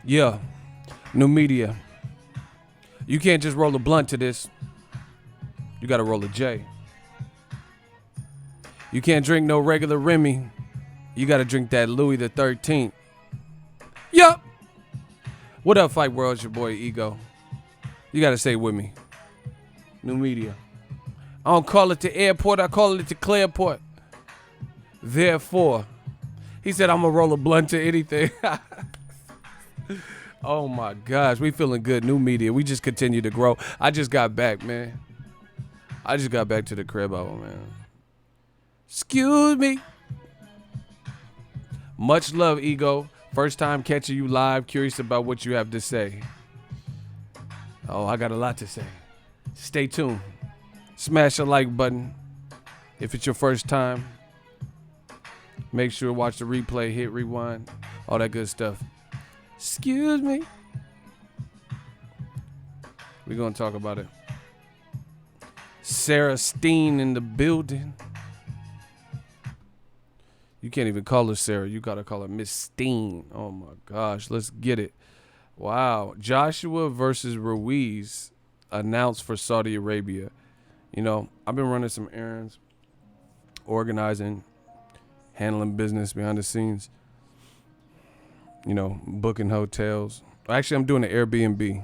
Yeah, new media. You can't just roll a blunt to this. You gotta roll a J. You can't drink no regular Remy. You gotta drink that Louis the 13th. Yup. What up, Fight World? It's your boy Ego. You gotta say it with me. New media. I don't call it the airport, I call it the Clearport. Therefore, he said I'm gonna roll a blunt to anything. Oh my gosh, we feeling good. New media. We just continue to grow. I just got back, man. I just got back to the crib, man. Excuse me. Much love, Ego. First time catching you live. Curious about what you have to say. Oh, I got a lot to say. Stay tuned. Smash the like button. If it's your first time, make sure to watch the replay, hit rewind, all that good stuff. Excuse me. We're going to talk about it. Sarah Steen in the building. You can't even call her Sarah. You got to call her Miss Steen. Oh, my gosh. Let's get it. Wow. Joshua versus Ruiz announced for Saudi Arabia. You know, I've been running some errands, organizing, handling business behind the scenes, you know, booking hotels. Actually, I'm doing an Airbnb.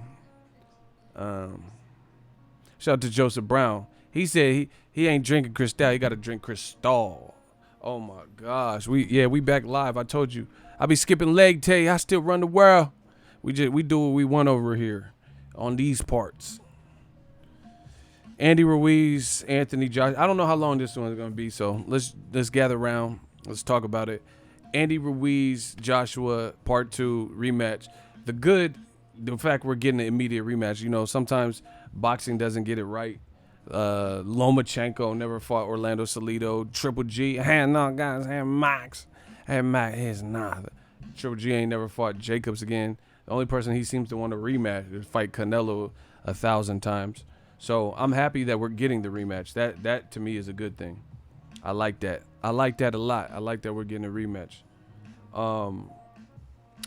Shout out to Joseph Brown. He said he ain't drinking Cristal. He got to drink Cristal. Oh, my gosh. We back live. I told you. I be skipping leg day. I still run the world. We do what we want over here on these parts. Andy Ruiz, Anthony Joshua. I don't know how long this one's going to be, so let's gather around. Let's talk about it. Andy Ruiz, Joshua, part 2 rematch. The fact we're getting an immediate rematch. You know, sometimes boxing doesn't get it right. Lomachenko never fought Orlando Salido. Triple G, Max. Is not. Triple G ain't never fought Jacobs again. The only person he seems to want to rematch is fight Canelo 1,000 times. So I'm happy that we're getting the rematch. That to me is a good thing. I like that. I like that a lot. I like that we're getting a rematch.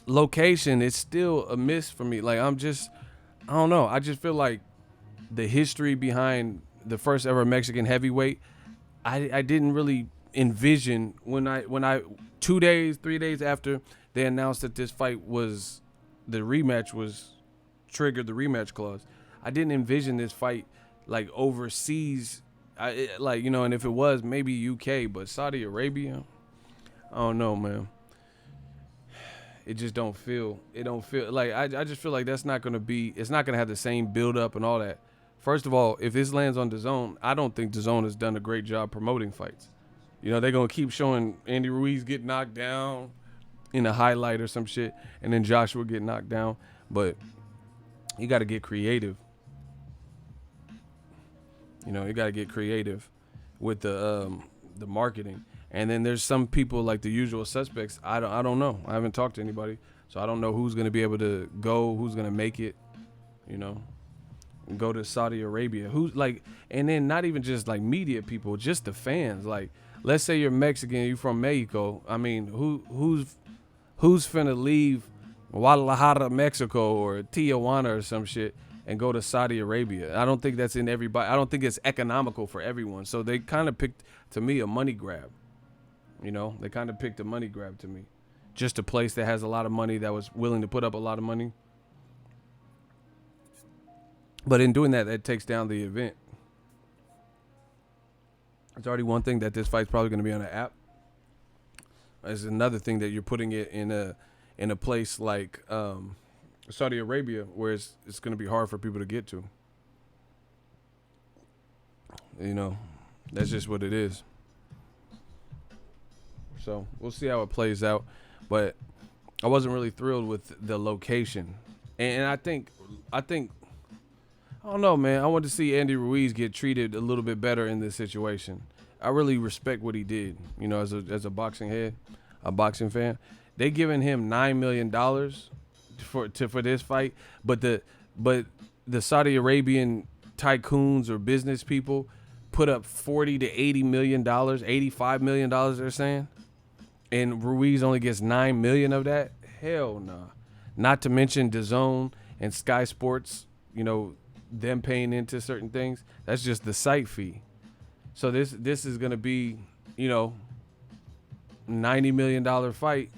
Location, it's still a miss for me. Like I don't know. I just feel like the history behind the first ever Mexican heavyweight, I didn't really envision when I 2 days, 3 days after they announced that this fight was the rematch was triggered the rematch clause. I didn't envision this fight like overseas, and if it was maybe UK, but Saudi Arabia, I don't know, man. It just don't feel like I just feel like it's not gonna have the same build up and all that. First of all, if this lands on DAZN, I don't think DAZN has done a great job promoting fights. You know, they're gonna keep showing Andy Ruiz get knocked down in a highlight or some shit, and then Joshua get knocked down. But you got to get creative. You know, you got to get creative with the marketing. And then there's some people like the usual suspects. I don't know. I haven't talked to anybody, so I don't know who's going to be able to go, who's going to make it, you know, and go to Saudi Arabia. And then not even just like media people, just the fans. Like, let's say you're Mexican, you're from Mexico. I mean, who's finna leave Guadalajara, Mexico, or Tijuana or some shit and go to Saudi Arabia? I don't think that's in everybody. I don't think it's economical for everyone. So they kind of picked, to me, a money grab. You know, they kind of picked a money grab to me. Just a place that has a lot of money, that was willing to put up a lot of money. But in doing that, that takes down the event. It's already one thing that this fight's probably going to be on an app. It's another thing that you're putting it in a place like Saudi Arabia, where it's going to be hard for people to get to. You know, that's just what it is. So we'll see how it plays out. But I wasn't really thrilled with the location. And I think, I don't know, man. I want to see Andy Ruiz get treated a little bit better in this situation. I really respect what he did, you know, as a boxing head, a boxing fan. They giving him $9 million for this fight, but the Saudi Arabian tycoons or business people put up $40 to $80 million, $85 million, they're saying, and Ruiz only gets $9 million of that. Hell nah. Not to mention DAZN and Sky Sports, them paying into certain things. That's just the site fee. So this is gonna be, $90 million fight,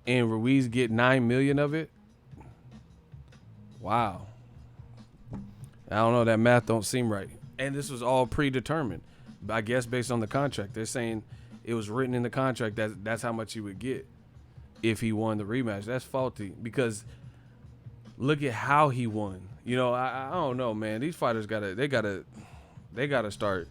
and Ruiz get $9 million of it. Wow. I don't know. That math don't seem right. And this was all predetermined, I guess, based on the contract. They're saying it was written in the contract that that's how much he would get if he won the rematch. That's faulty because look at how he won. I don't know, man. These fighters gotta start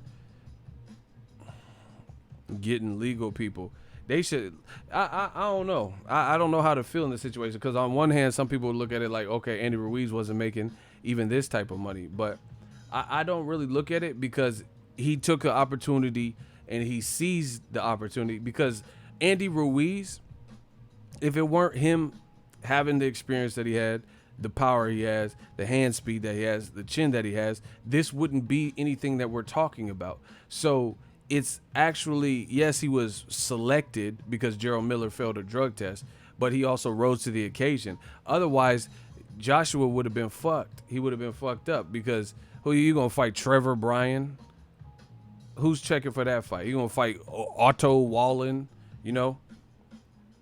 getting legal people. They should. I don't know. I don't know how to feel in this situation because on one hand, some people look at it like, okay, Andy Ruiz wasn't making even this type of money, but I don't really look at it because he took an opportunity and he seized the opportunity. Because Andy Ruiz, if it weren't him having the experience that he had, the power he has, the hand speed that he has, the chin that he has, this wouldn't be anything that we're talking about. So it's actually, yes, he was selected because Gerald Miller failed a drug test, but he also rose to the occasion. Otherwise, Joshua would have been fucked. He would have been fucked up because who are you going to fight? Trevor Bryan? Who's checking for that fight? You going to fight Otto Wallen?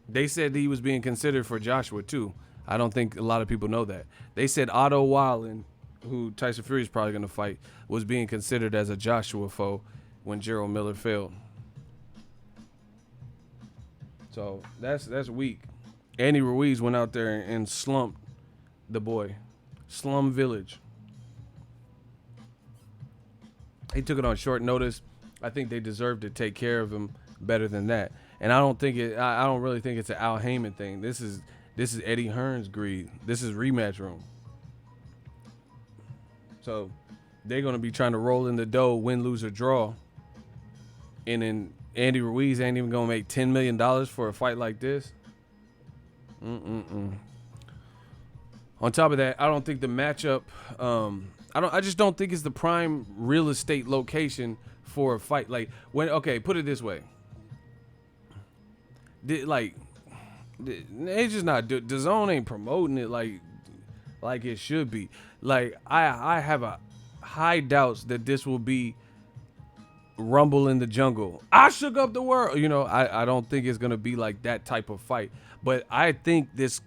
They said he was being considered for Joshua too. I don't think a lot of people know that. They said Otto Wallen, who Tyson Fury is probably going to fight, was being considered as a Joshua foe when Gerald Miller failed. So that's weak. Andy Ruiz went out there and slumped the boy. Slum Village. He took it on short notice. I think they deserve to take care of him better than that. And I don't really think it's an Al Heyman thing. This is Eddie Hearn's greed. This is rematch room. So they're going to be trying to roll in the dough, win, lose, or draw. And then Andy Ruiz ain't even going to make $10 million for a fight like this. On top of that, I don't think the matchup, I just don't think it's the prime real estate location for a fight. Like, put it this way. It's just not. The zone ain't promoting it like it should be. Like I have a high doubts that this will be Rumble in the Jungle. I shook up the world. I don't think it's gonna be like that type of fight. But I think this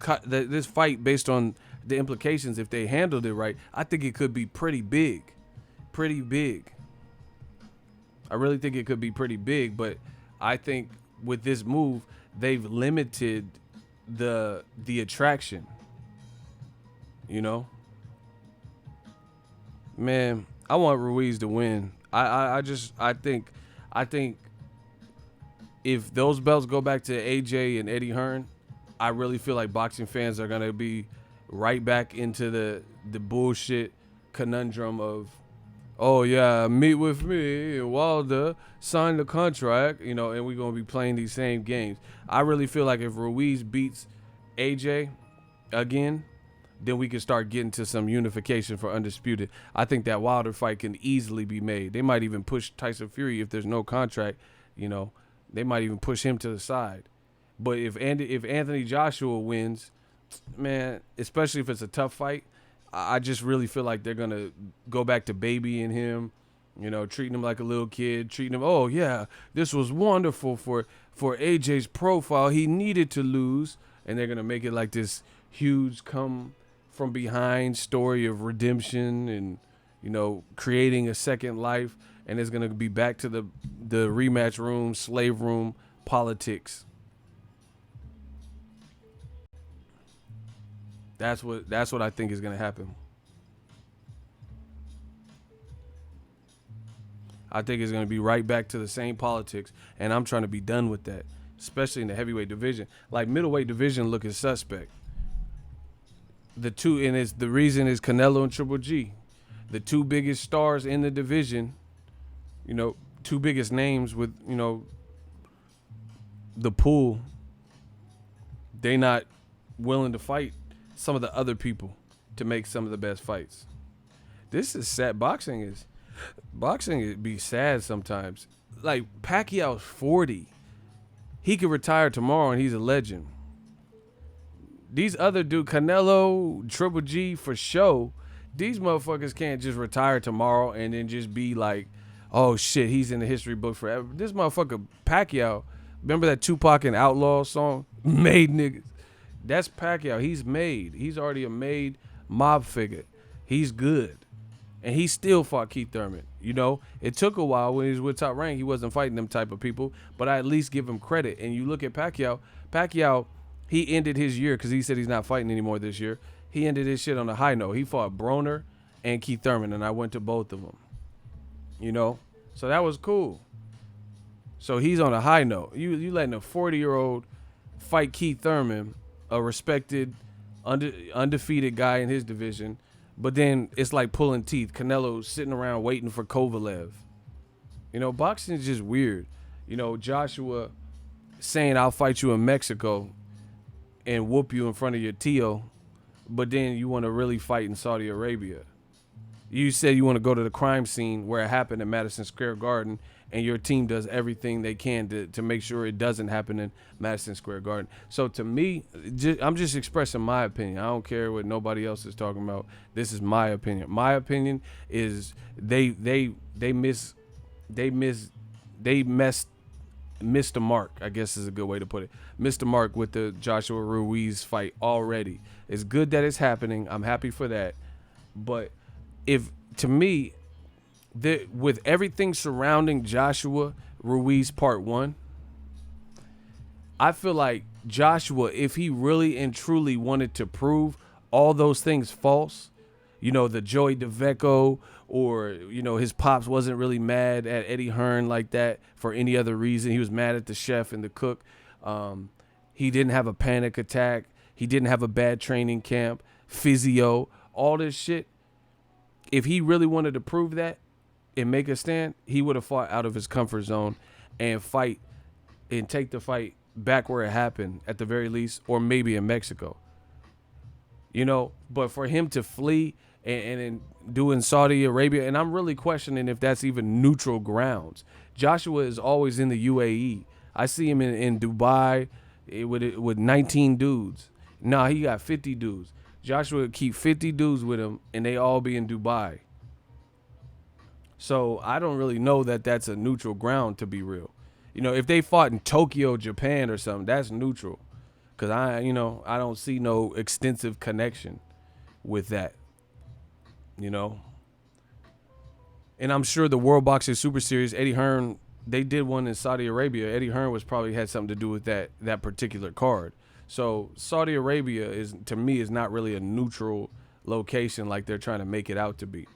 fight, based on the implications, if they handled it right, I think it could be pretty big. I really think it could be pretty big. But I think with this move, they've limited the attraction. Man, I want Ruiz to win. I think if those belts go back to AJ and Eddie Hearn, I really feel like boxing fans are gonna be right back into the bullshit conundrum of, oh yeah, meet with me, Wilder, sign the contract, and we're gonna be playing these same games. I really feel like if Ruiz beats AJ again, then we can start getting to some unification for Undisputed. I think that Wilder fight can easily be made. They might even push Tyson Fury if there's no contract. They might even push him to the side. But if Anthony Joshua wins, man, especially if it's a tough fight, I just really feel like they're gonna go back to babying him, treating him like a little kid, treating him, oh yeah, this was wonderful for AJ's profile. He needed to lose, and they're gonna make it like this huge come from behind story of redemption and creating a second life, and it's gonna be back to the rematch room, slave room politics. That's what I think is gonna happen. I think it's gonna be right back to the same politics, and I'm trying to be done with that, especially in the heavyweight division. Like middleweight division looking suspect. The reason is Canelo and Triple G, the two biggest stars in the division. Two biggest names with the pool. They not willing to fight some of the other people to make some of the best fights. This is sad. Boxing be sad sometimes. Like Pacquiao's 40. He could retire tomorrow and he's a legend. These other dude, Canelo, Triple G for show. These motherfuckers can't just retire tomorrow and then just be like, oh shit, he's in the history book forever. This motherfucker Pacquiao, remember that Tupac and Outlaw song? Made niggas. That's Pacquiao. He's made. He's already a made mob figure. He's good. And he still fought Keith Thurman. You know, it took a while when he was with Top Rank. He wasn't fighting them type of people, but I at least give him credit. And you look at Pacquiao, he ended his year because he said he's not fighting anymore this year. He ended his shit on a high note. He fought Broner and Keith Thurman, and I went to both of them. You know, so that was cool. So he's on a high note. You letting a 40-year-old fight Keith Thurman, a respected, undefeated guy in his division, but then it's like pulling teeth. Canelo sitting around waiting for Kovalev. You know, boxing is just weird. You know, Joshua saying I'll fight you in Mexico and whoop you in front of your Tio, but then you want to really fight in Saudi Arabia. You said you want to go to the crime scene where it happened in Madison Square Garden, and your team does everything they can to make sure it doesn't happen in Madison Square Garden. So to me, I'm just expressing my opinion. I don't care what nobody else is talking about. This is my opinion. My opinion is they missed the mark, I guess is a good way to put it. Missed the mark with the Joshua Ruiz fight already. It's good that it's happening. I'm happy for that. But to me, with everything surrounding Joshua Ruiz Part 1, I feel like Joshua, if he really and truly wanted to prove all those things false, you know, the Joey DeVecco, or, you know, his pops wasn't really mad at Eddie Hearn like that for any other reason. He was mad at the chef and the cook. He didn't have a panic attack. He didn't have a bad training camp, physio, all this shit. If he really wanted to prove that and make a stand, he would have fought out of his comfort zone and fight and take the fight back where it happened at the very least, or maybe in Mexico. You know, but for him to flee and do in Saudi Arabia, and I'm really questioning if that's even neutral grounds. Joshua is always in the UAE. I see him in Dubai with 19 dudes. Nah, he got 50 dudes. Joshua would keep 50 dudes with him, and they all be in Dubai. So I don't really know that that's a neutral ground, to be real. You know, if they fought in Tokyo, Japan or something, that's neutral. Because I don't see no extensive connection with that, you know. And I'm sure the World Boxing Super Series, Eddie Hearn, they did one in Saudi Arabia. Eddie Hearn probably had something to do with that particular card. So Saudi Arabia to me is not really a neutral location like they're trying to make it out to be.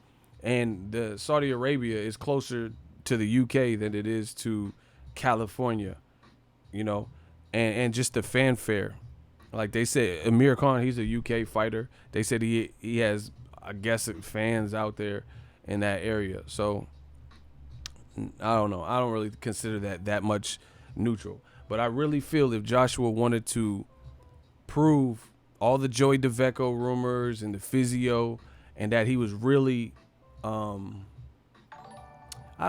And the Saudi Arabia is closer to the UK than it is to California, you know, and just the fanfare. Like they said, Amir Khan, he's a UK fighter. They said he has, I guess, fans out there in that area. So I don't know. I don't really consider that much neutral. But I really feel if Joshua wanted to prove all the Joey DeVecco rumors and the physio, and that he was really, I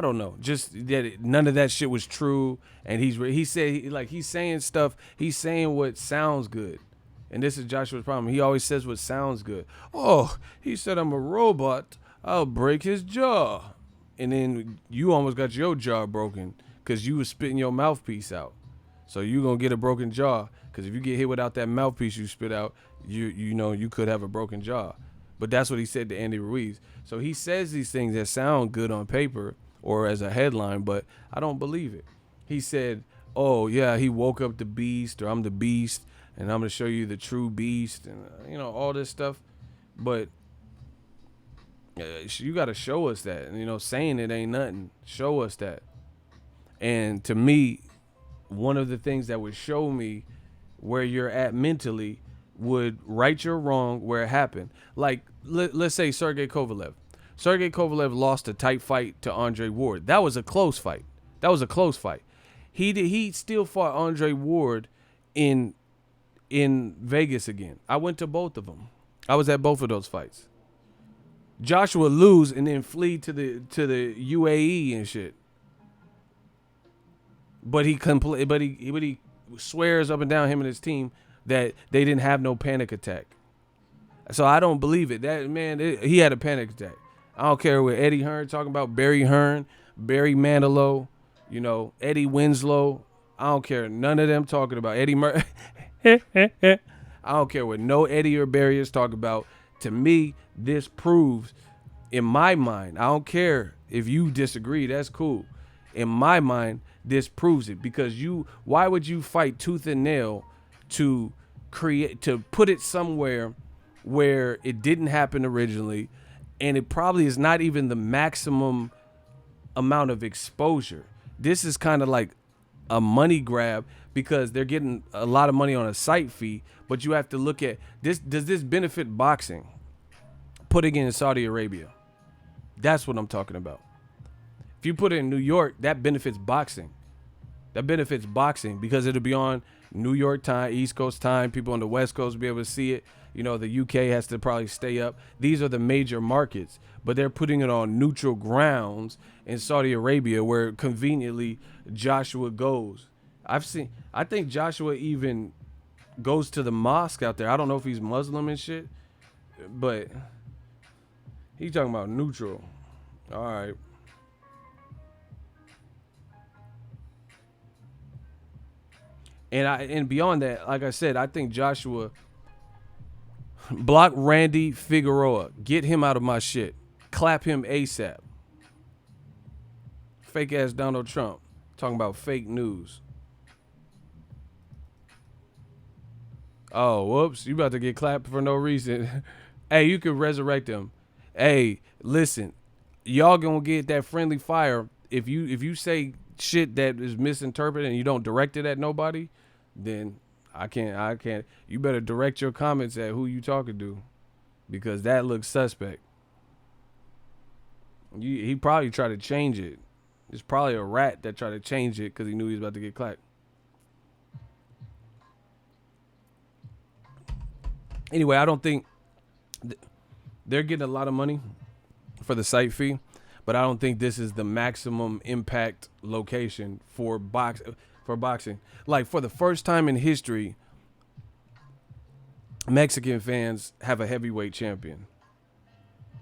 don't know, just that none of that shit was true, and he's saying stuff, he's saying what sounds good, and this is Joshua's problem. He always says what sounds good. Oh, he said I'm a robot, I'll break his jaw, and then you almost got your jaw broken because you was spitting your mouthpiece out. So you gonna get a broken jaw, because if you get hit without that mouthpiece you spit out, you know you could have a broken jaw. But that's what he said to Andy Ruiz. So he says these things that sound good on paper or as a headline, but I don't believe it. He said, oh yeah, he woke up the beast, or I'm the beast, and I'm gonna show you the true beast, and you know, all this stuff. But you got to show us that. And, you know, saying it ain't nothing. Show us that. And to me, one of the things that would show me where you're at mentally would right your wrong where it happened. Like, let's say Sergey Kovalev. Sergey Kovalev lost a tight fight to Andre Ward. That was a close fight. He still fought Andre Ward in Vegas again. I went to both of them. I was at both of those fights. Joshua lose and then flee to the UAE and shit. But he swears up and down, him and his team that they didn't have no panic attack. So I don't believe it. That man, he had a panic attack. I don't care what Eddie Hearn talking about. Barry Hearn, Barry Manilow, Eddie Winslow. I don't care. None of them talking about Eddie Murray. I don't care what no Eddie or Barry is talking about. To me, this proves, in my mind, I don't care if you disagree. That's cool. In my mind, this proves it, because why would you fight tooth and nail to put it somewhere where it didn't happen originally, and it probably is not even the maximum amount of exposure. This is kind of like a money grab, because they're getting a lot of money on a site fee, but you have to look at this. Does this benefit boxing? Putting it in Saudi Arabia. That's what I'm talking about. If you put it in New York, that benefits boxing. That benefits boxing because it'll be on New York time, East Coast time. People on the West Coast will be able to see it. The UK has to probably stay up. These are the major markets, but they're putting it on neutral grounds in Saudi Arabia, where conveniently Joshua goes. I think Joshua even goes to the mosque out there. I don't know if he's Muslim and shit, but he's talking about neutral. All right. And beyond that, like I said, I think Joshua block Randy Figueroa. Get him out of my shit. Clap him ASAP. Fake ass Donald Trump talking about fake news. Oh, whoops. You about to get clapped for no reason. Hey, you can resurrect him. Hey, listen. Y'all gonna get that friendly fire. If you say shit that is misinterpreted and you don't direct it at nobody, then I can't. You better direct your comments at who you talking to, because that looks suspect. He probably tried to change it. It's probably a rat that tried to change it because he knew he was about to get clapped. Anyway, I don't think they're getting a lot of money for the site fee, but I don't think this is the maximum impact location for boxing. Like, for the first time in history, Mexican fans have a heavyweight champion,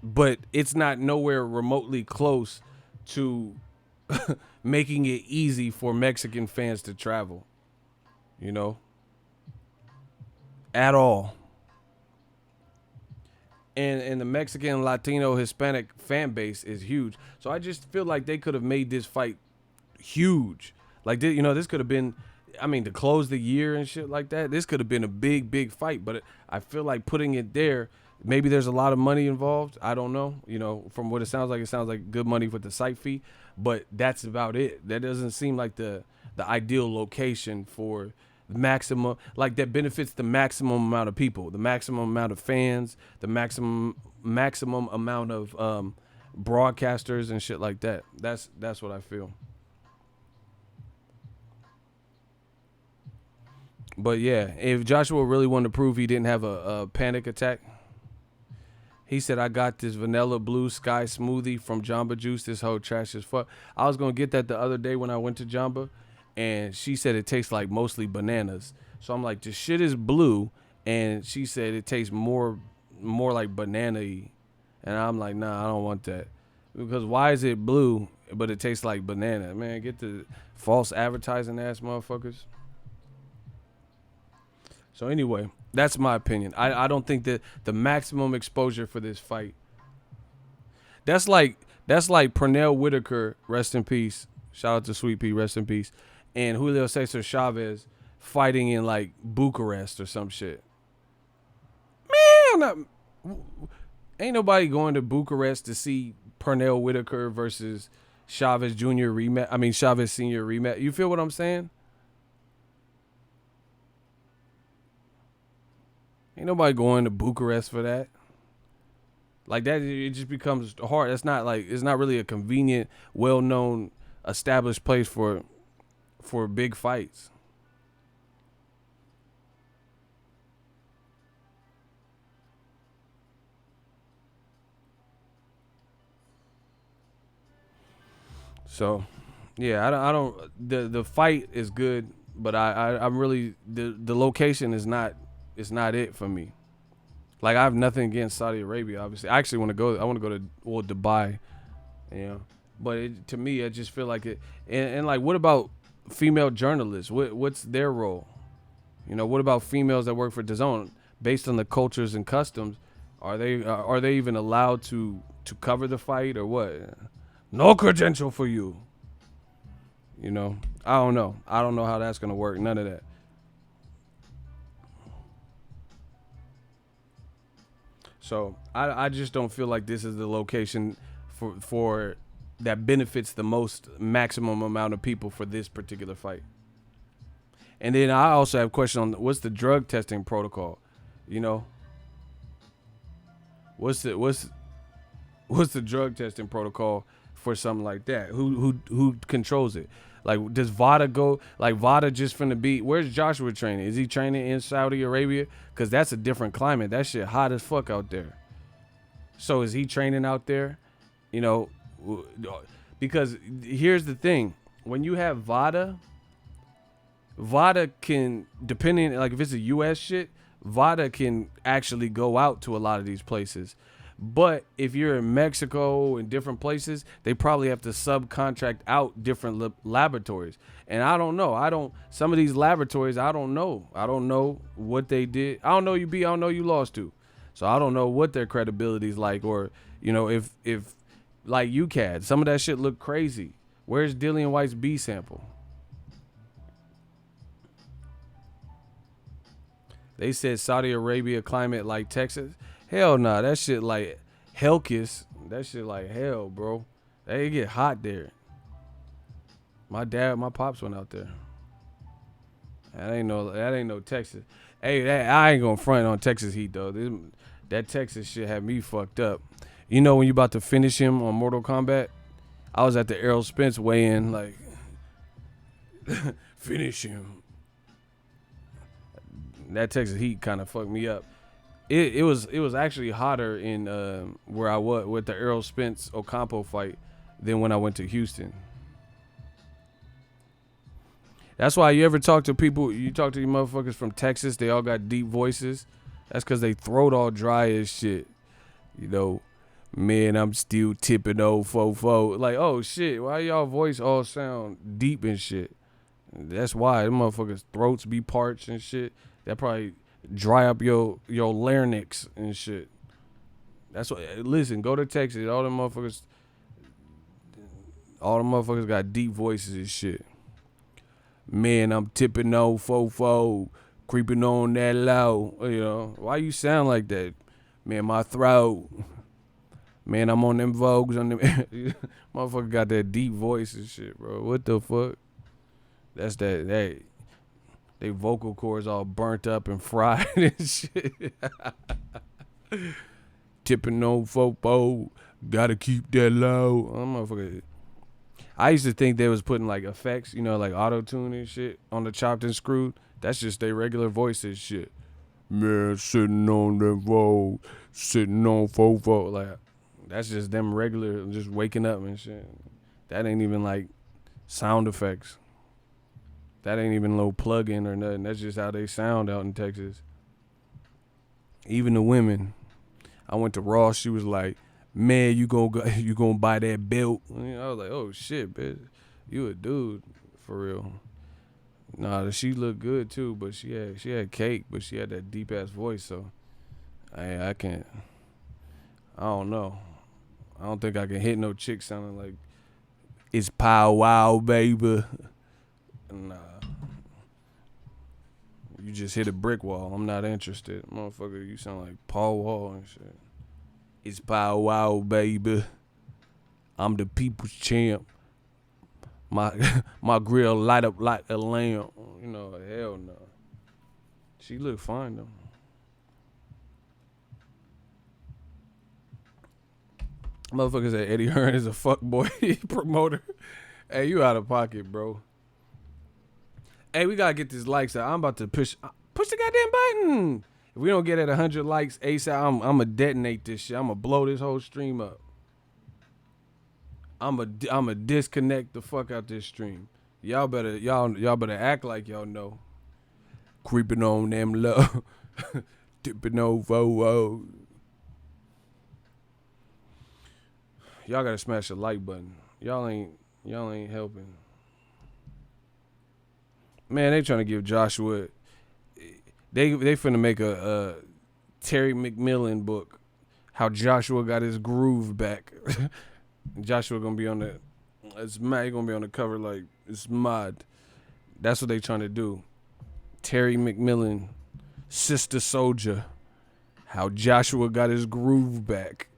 but it's not nowhere remotely close to making it easy for Mexican fans to travel, at all. And the Mexican, Latino, Hispanic fan base is huge. So I just feel like they could have made this fight huge. Like, this could have been, to close the year and shit like that, this could have been a big, big fight. But I feel like putting it there, maybe there's a lot of money involved. I don't know. From what it sounds like good money with the site fee. But that's about it. That doesn't seem like the ideal location for maximum, like, that benefits the maximum amount of people, the maximum amount of fans, the maximum amount of broadcasters and shit like that. That's what I feel. But yeah, if Joshua really wanted to prove he didn't have a panic attack, he said, I got this vanilla blue sky smoothie from Jamba Juice. This whole trash as fuck. I was going to get that the other day when I went to Jamba, and she said it tastes like mostly bananas. So I'm like, the shit is blue, and she said it tastes more like banana-y. And I'm like, nah, I don't want that. Because why is it blue, but it tastes like banana? Man, get the false advertising ass motherfuckers. So anyway, that's my opinion. I don't think that the maximum exposure for this fight. That's like Pernell Whitaker, rest in peace. Shout out to Sweet Pea, rest in peace. And Julio Cesar Chavez fighting in like Bucharest or some shit. Man, ain't nobody going to Bucharest to see Pernell Whitaker versus Chavez Jr. rematch. Chavez Sr. rematch. You feel what I'm saying? Ain't nobody going to Bucharest for that. Like that, it just becomes hard. It's not really a convenient, well-known, established place for big fights. So, yeah, I don't. The fight is good. But I'm really the location is not, it's not it for me. Like I have nothing against Saudi Arabia. Obviously, I actually want to go. I want to go to Dubai. You know, but to me, I just feel like it. And like, what about female journalists? What's their role? You know, what about females that work for DAZN? Based on the cultures and customs, are they even allowed to cover the fight or what? No credential for you. You know, I don't know. I don't know how that's gonna work. None of that. So I just don't feel like this is the location for that benefits the most maximum amount of people for this particular fight. And then I also have a question on what's the drug testing protocol. You know, what's what's the drug testing protocol for something like that? Who controls it? Like, does Vada go? Like, Vada just finna be? Where's Joshua training? Is he training in Saudi Arabia? Cause that's a different climate. That shit hot as fuck out there. So is he training out there? You know, because here's the thing: when you have Vada, Vada can, depending, like if it's a U.S. shit, Vada can actually go out to a lot of these places. But if you're in Mexico and different places, they probably have to subcontract out different laboratories. And I don't know. Some of these laboratories, I don't know. I don't know what they did. I don't know you beat, I don't know you lost to. So I don't know what their credibility is like, or, you know, if like UCAD, some of that shit look crazy. Where's Dillian White's B sample? They said Saudi Arabia climate like Texas. Hell nah, that shit like Hellkiss. That shit like hell, bro. They get hot there. My pops went out there. That ain't no Texas. Hey, I ain't gonna front on Texas heat though. That Texas shit had me fucked up. You know when you about to finish him on Mortal Kombat? I was at the Errol Spence weigh-in, like finish him. That Texas heat kind of fucked me up. It was actually hotter in where I was with the Errol Spence Ocampo fight than when I went to Houston. That's why you ever talk to people, you talk to these motherfuckers from Texas, they all got deep voices. That's because they throat all dry as shit. You know, man, I'm still tipping old fofo. Like, oh shit, why y'all voice all sound deep and shit? That's why them motherfuckers' throats be parched and shit. That probably dry up your larynx and shit. That's what. Listen, go to Texas. All them motherfuckers got deep voices and shit. Man, I'm tipping on fofo, creeping on that low. You know, why you sound like that? Man, my throat. Man, I'm on them Vogues on them. Motherfucker got that deep voice and shit, bro. What the fuck? That's that. They vocal cords all burnt up and fried and shit. Tipping on fofo, gotta keep that low. Oh, motherfucker. I used to think they was putting like effects, you know, like auto-tune and shit on the chopped and screwed. That's just their regular voices shit. Man, sitting on that road, sitting on fofo. Like, that's just them regular, just waking up and shit. That ain't even like sound effects. That ain't even no plug-in or nothing. That's just how they sound out in Texas. Even the women. I went to Ross. She was like, man, you gonna buy that belt? And I was like, oh shit, bitch, you a dude for real. Nah, she looked good too, but she had cake, but she had that deep ass voice. So I can't. I don't know. I don't think I can hit no chick sounding like it's pow wow, baby. Nah. You just hit a brick wall. I'm not interested. Motherfucker, you sound like Paul Wall and shit. It's pow wow, baby. I'm the people's champ. My grill light up like a lamp. You know, hell no. She look fine though. Motherfucker said Eddie Hearn is a fuckboy promoter. Hey, you out of pocket, bro. Hey, we gotta get these likes out. I'm about to push the goddamn button. If we don't get at 100 likes ASAP, I'm gonna detonate this shit. I'm gonna blow this whole stream up. I'm gonna disconnect the fuck out this stream. y'all better act like y'all know. Creeping on them low. Tipping over. Whoa. Y'all gotta smash the like button. Y'all ain't helping. Man, they trying to give Joshua. They finna make a Terry McMillan book. How Joshua got his groove back. Joshua gonna be on the. It's mad. He gonna be on the cover like it's mad. That's what they trying to do. Terry McMillan, Sister Soldier. How Joshua got his groove back.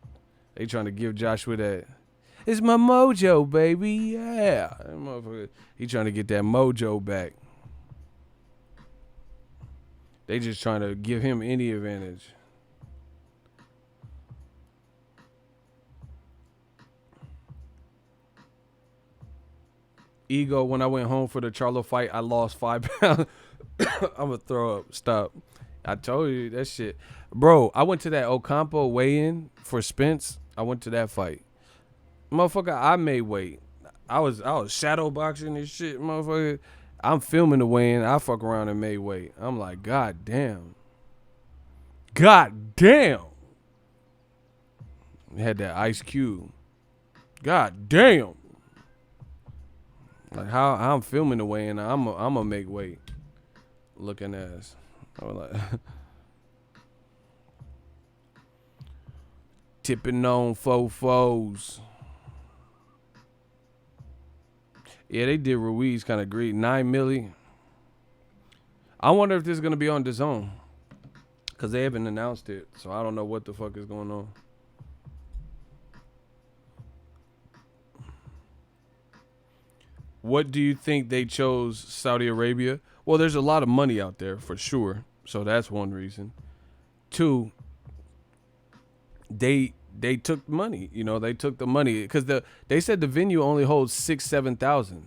They trying to give Joshua that. It's my mojo, baby. Yeah. He trying to get that mojo back. They just trying to give him any advantage. Ego, when I went home for the Charlo fight, I lost 5 pounds. I'm going to throw up. Stop. I told you that shit. Bro, I went to that Ocampo weigh-in for Spence. I went to that fight. Motherfucker, I made weight. I was shadow boxing and shit, motherfucker. I'm filming the weigh-in. I fuck around and made weight. I'm like, God damn. God damn. Had that Ice Cube. God damn. Like how I'm filming the weigh-in, I'm gonna make weight. Looking ass. I was like tipping on fofos. Yeah, they did Ruiz kind of greedy. 9 million. I wonder if this is gonna be on DAZN. Cause they haven't announced it. So I don't know what the fuck is going on. What do you think they chose Saudi Arabia? Well, there's a lot of money out there for sure. So that's one reason. Two, they took money. You know, they took the money because they said the venue only holds 6,000-7,000.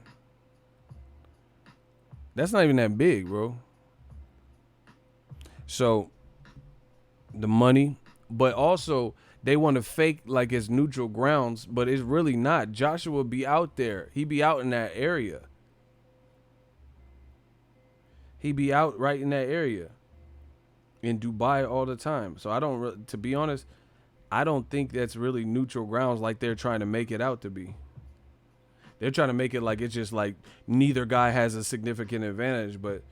That's not even that big, bro. So the money, but also they want to fake like it's neutral grounds, but it's really not. Joshua be out there. He be out in that area. He be out right in that area in Dubai all the time. So I don't, to be honest, I don't think that's really neutral grounds like they're trying to make it out to be. They're trying to make it like it's just like neither guy has a significant advantage, but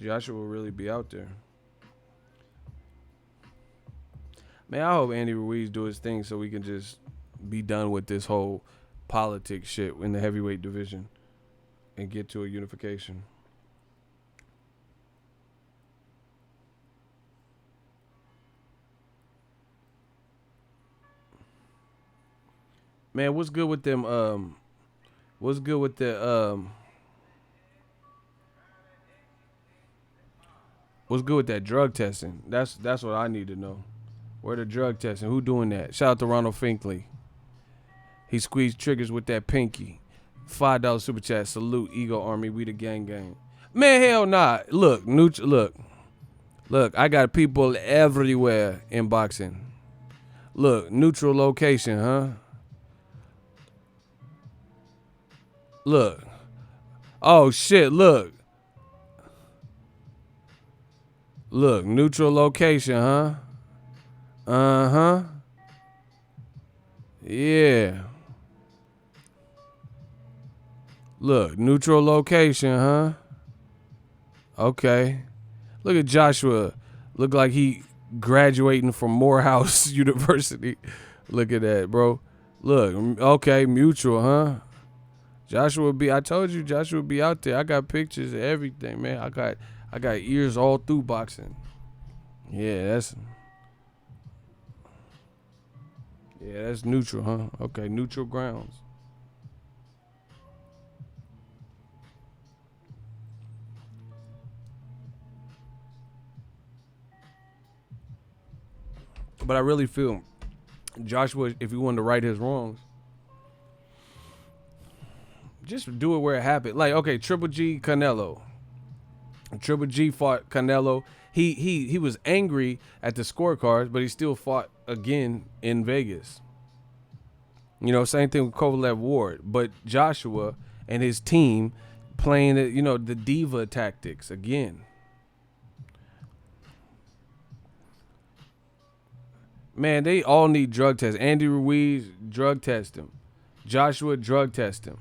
Joshua will really be out there. Man, I hope Andy Ruiz do his thing so we can just be done with this whole politics shit in the heavyweight division and get to a unification. Man, what's good with them what's good with the what's good with that drug testing? That's what I need to know. Where the drug testing? Who doing that? Shout out to Ronald Finkley. He squeezed triggers with that pinky. $5 super chat. Salute Ego Army. We the gang gang. Man, hell nah. Look, look. I got people everywhere in boxing. Look, neutral location, huh? Look. Oh shit. Look. Look, neutral location, huh? Uh-huh. Yeah. Look, neutral location, huh? Okay. Look at Joshua. Look like he graduating from Morehouse University. Look at that, bro. Look, okay, mutual, huh? I told you Joshua be out there. I got pictures of everything, man. I got ears all through boxing. Yeah, that's neutral, huh? Okay, neutral grounds. But I really feel Joshua, if he wanted to right his wrongs, just do it where it happened. Like, okay, Triple G, Canelo. Triple G fought Canelo. he was angry at the scorecards, but he still fought again in Vegas. You know, same thing with Kovalev Ward, but Joshua and his team playing it, you know, the diva tactics again. Man, they all need drug tests. Andy Ruiz, drug test him. Joshua, drug test him.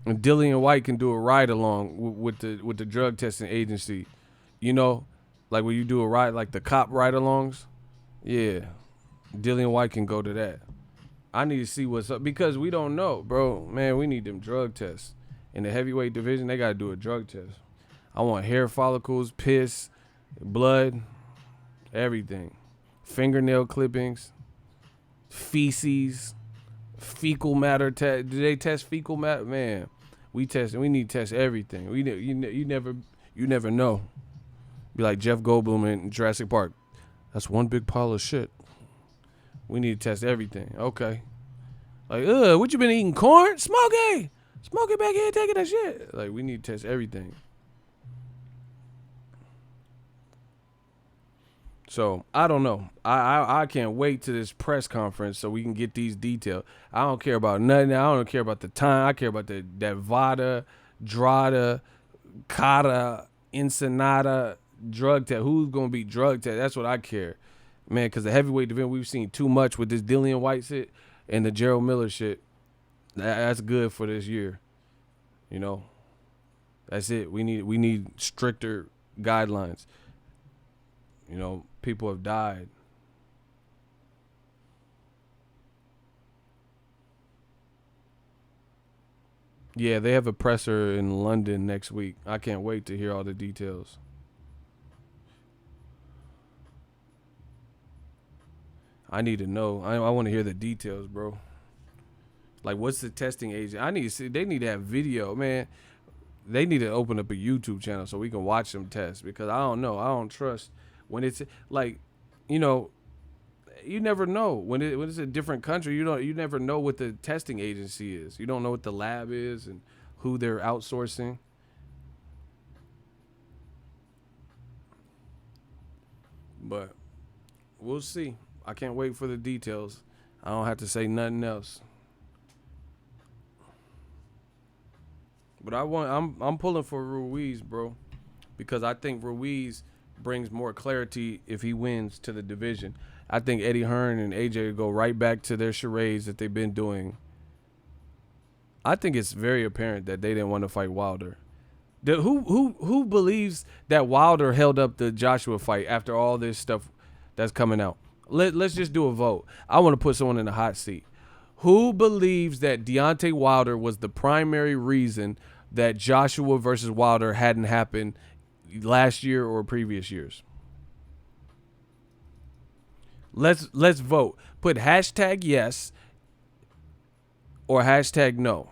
And Dillian White can do a ride along with the drug testing agency. You know, like when you do a ride, like the cop ride alongs. Yeah, Dillian White can go to that. I need to see what's up because we don't know, bro. Man, we need them drug tests. In the heavyweight division, they got to do a drug test. I want hair follicles, piss, blood, everything. Fingernail clippings, feces, fecal matter test. Do they test fecal matter? Man, we need to test everything. You never know. Be like Jeff Goldblum in Jurassic Park. That's one big pile of shit. We need to test everything. Okay. Like, what you been eating? Corn? Smokey back here taking that shit. Like, we need to test everything. So I don't know. I can't wait to this press conference so we can get these details. I don't care about nothing. I don't care about the time. I care about that Vada, Drada, Kata, Ensenada drug test. Who's gonna be drug test? That's what I care, man. Because the heavyweight division, we've seen too much with this Dillian White shit and the Gerald Miller shit. That's good for this year. You know, that's it. We need stricter guidelines. You know, people have died. Yeah, they have a presser in London next week. I can't wait to hear all the details. I need to know. I want to hear the details, bro. Like, what's the testing agent? I need to see. They need to have video, man. They need to open up a YouTube channel so we can watch them test because I don't know. I don't trust when it's like, you know, you never know when it's a different country. You never know what the testing agency is. You don't know what the lab is and who they're outsourcing. But we'll see. I can't wait for the details. I don't have to say nothing else. But I'm pulling for Ruiz, bro, because I think Ruiz brings more clarity if he wins to the division. I think Eddie Hearn and AJ go right back to their charades that they've been doing. I think it's very apparent that they didn't want to fight Wilder. Who believes that Wilder held up the Joshua fight after all this stuff that's coming out? Let's just do a vote. I want to put someone in the hot seat. Who believes that Deontay Wilder was the primary reason that Joshua versus Wilder hadn't happened last year or previous years? Let's vote. Put hashtag yes or hashtag no.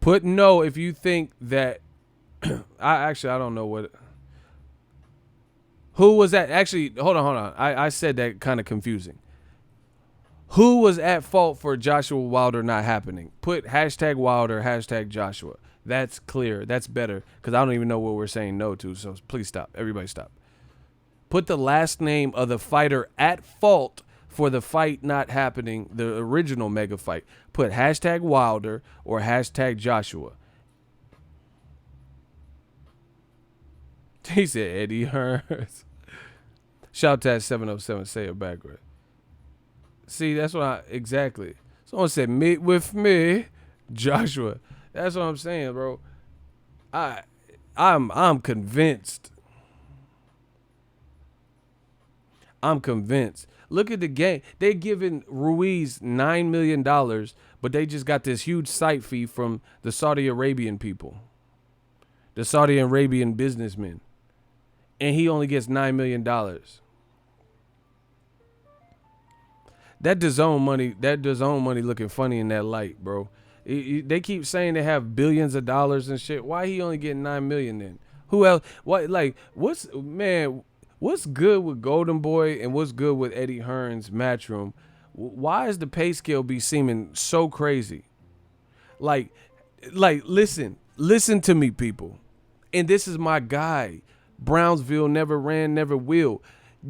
Put no if you think that I don't know what. Who was that? Actually, hold on. I said that kind of confusing. Who was at fault for Joshua Wilder not happening? Put hashtag Wilder, hashtag Joshua. That's clear. That's better because I don't even know what we're saying no to. So please stop. Everybody stop. Put the last name of the fighter at fault for the fight not happening, the original mega fight. Put hashtag Wilder or hashtag Joshua. He said Eddie Hearns. Shout out 707. Say it backward. See, that's what exactly. Someone said meet with me, Joshua. That's what I'm saying, bro. I'm convinced. I'm convinced. Look at the game. They're giving Ruiz $9 million, but they just got this huge site fee from the Saudi Arabian people, the Saudi Arabian businessmen. And he only gets $9 million. That DAZN money looking funny in that light, bro. They keep saying they have billions of dollars and shit. Why he only getting $9 million then? Who else? What's good with Golden Boy and what's good with Eddie Hearn's Matchroom? Why is the pay scale be seeming so crazy? Like, listen to me, people. And this is my guy. Brownsville never ran, never will.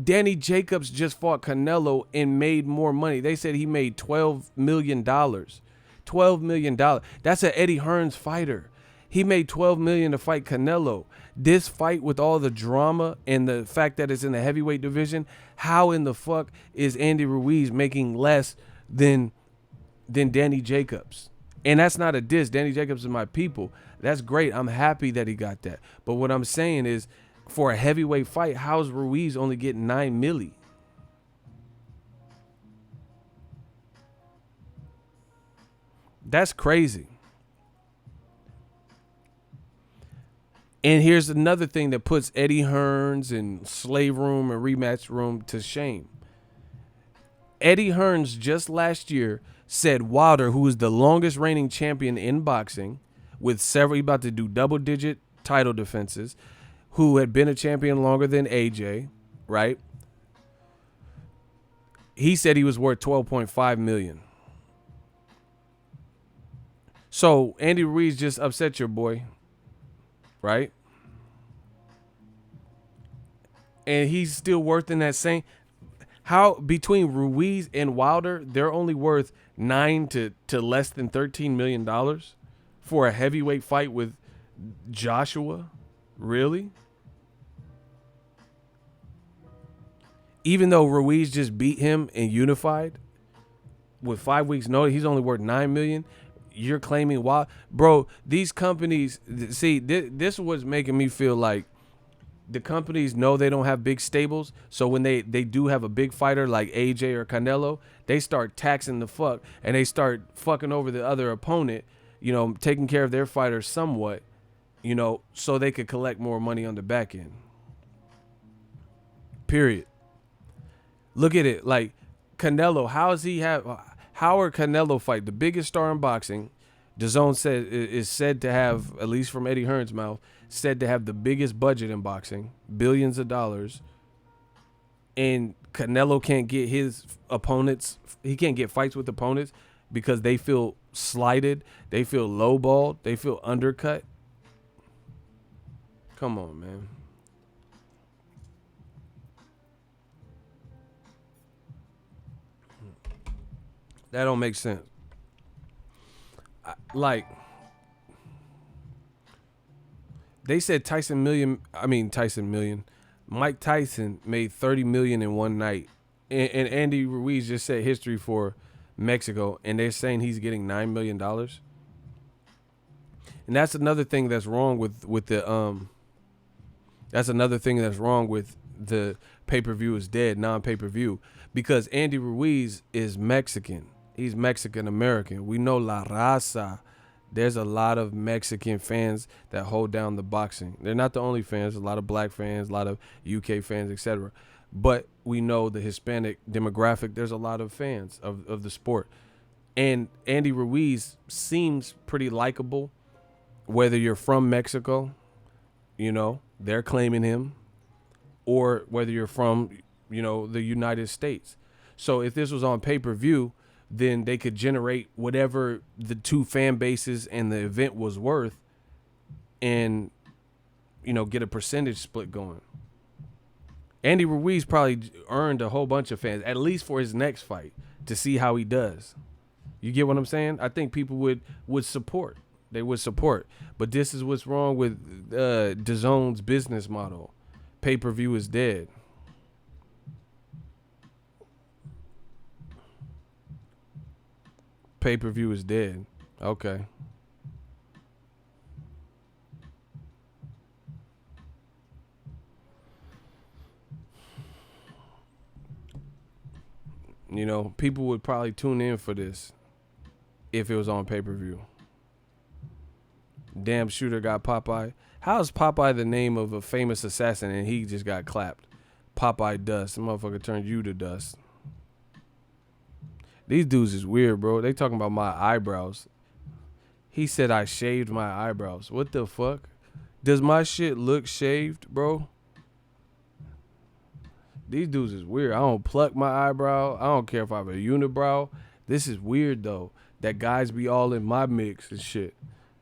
Danny Jacobs just fought Canelo and made more money. They said he made $12 million. $12 million. That's an Eddie Hearns fighter. He made $12 million to fight Canelo. This fight, with all the drama and the fact that it's in the heavyweight division, how in the fuck is Andy Ruiz making less than Danny Jacobs? And that's not a diss. Danny Jacobs is my people. That's great. I'm happy that he got that. But what I'm saying is, for a heavyweight fight, how's Ruiz only getting $9 million? That's crazy. And here's another thing that puts Eddie Hearns and Slave Room and Rematch Room to shame. Eddie Hearns just last year said Wilder, who is the longest reigning champion in boxing, with several, he about to do double-digit title defenses, who had been a champion longer than AJ, right? He said he was worth $12.5 million. So Andy Ruiz just upset your boy, right? And he's still worth in that same. How between Ruiz and Wilder, they're only worth $9 to less than $13 million for a heavyweight fight with Joshua? Really? Even though Ruiz just beat him and unified with 5 weeks notice, he's only worth $9 million. You're claiming why, bro? These companies, see, this was making me feel like the companies know they don't have big stables, so when they do have a big fighter like AJ or Canelo, they start taxing the fuck and they start fucking over the other opponent, you know, taking care of their fighter somewhat, you know, so they could collect more money on the back end. Period. Look at it, like Canelo. How are Canelo fight, the biggest star in boxing? DAZN said is said to have, at least from Eddie Hearns' mouth, said to have the biggest budget in boxing, billions of dollars. And Canelo can't get his opponents. He can't get fights with opponents because they feel slighted, they feel lowballed, they feel undercut. Come on, man. That don't make sense. Like, they said Mike Tyson made $30 million in one night. And Andy Ruiz just set history for Mexico, and they're saying he's getting $9 million. And that's another thing that's wrong with the pay-per-view is dead, non-pay-per-view, because Andy Ruiz is Mexican. He's Mexican-American. We know La Raza. There's a lot of Mexican fans that hold down the boxing. They're not the only fans. A lot of black fans, a lot of UK fans, etc. But we know the Hispanic demographic. There's a lot of fans of the sport. And Andy Ruiz seems pretty likable, whether you're from Mexico, you know, they're claiming him, or whether you're from, you know, the United States. So if this was on pay-per-view, then they could generate whatever the two fan bases and the event was worth and, you know, get a percentage split going. Andy Ruiz probably earned a whole bunch of fans, at least for his next fight, to see how he does. You get what I'm saying? I think people would support. They would support. But this is what's wrong with DAZN's business model. Pay-per-view is dead. Pay-per-view is dead. Okay. You know, people would probably tune in for this if it was on pay-per-view. Damn shooter got Popeye. How is Popeye the name of a famous assassin and he just got clapped? Popeye Dust. The motherfucker turned you to dust. These dudes is weird, bro. They talking about my eyebrows. He said I shaved my eyebrows. What the fuck? Does my shit look shaved, bro? These dudes is weird. I don't pluck my eyebrow. I don't care if I have a unibrow. This is weird though. That guys be all in my mix and shit.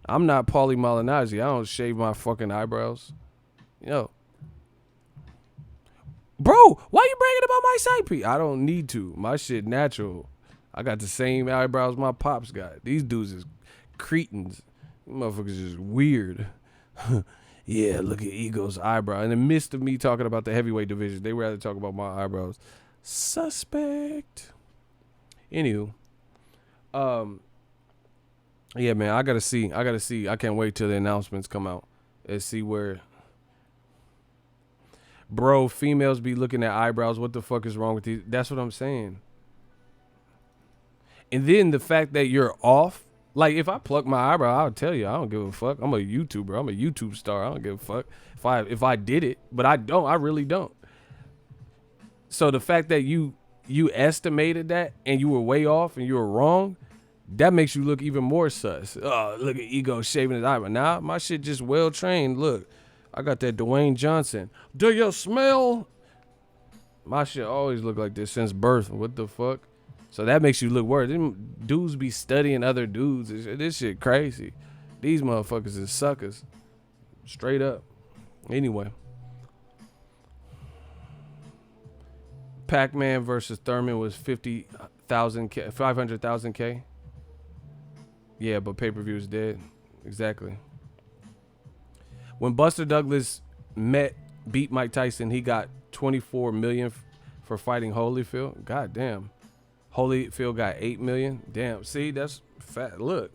I'm not Paulie Malignaggi. I don't shave my fucking eyebrows. Yo. Bro, why you bragging about my side piece? I don't need to. My shit natural. I got the same eyebrows my pops got. These dudes is cretins. These motherfuckers is weird. Yeah, look at Ego's eyebrow. In the midst of me talking about the heavyweight division, they rather talk about my eyebrows. Suspect. Anywho. Yeah, man, I gotta see. I can't wait till the announcements come out and see where. Bro, females be looking at eyebrows. What the fuck is wrong with these? That's what I'm saying. And then the fact that you're off. Like, if I pluck my eyebrow, I'll tell you, I don't give a fuck. I'm a YouTuber. I'm a YouTube star. I don't give a fuck if I did it, but I don't. I really don't. So the fact that you estimated that and you were way off and you were wrong, that makes you look even more sus. Oh, look at Ego shaving his eyebrow. Nah, my shit just well trained. Look, I got that Dwayne Johnson. Do you smell? My shit always look like this since birth. What the fuck? So that makes you look worse. Them dudes be studying other dudes. This shit crazy. These motherfuckers is suckers. Straight up. Anyway. Pac-Man versus Thurman was 500,000 K. Yeah, but pay-per-view is dead. Exactly. When Buster Douglas beat Mike Tyson, he got $24 million for fighting Holyfield. God damn. Holyfield got $8 million. Damn. See, that's fat. Look.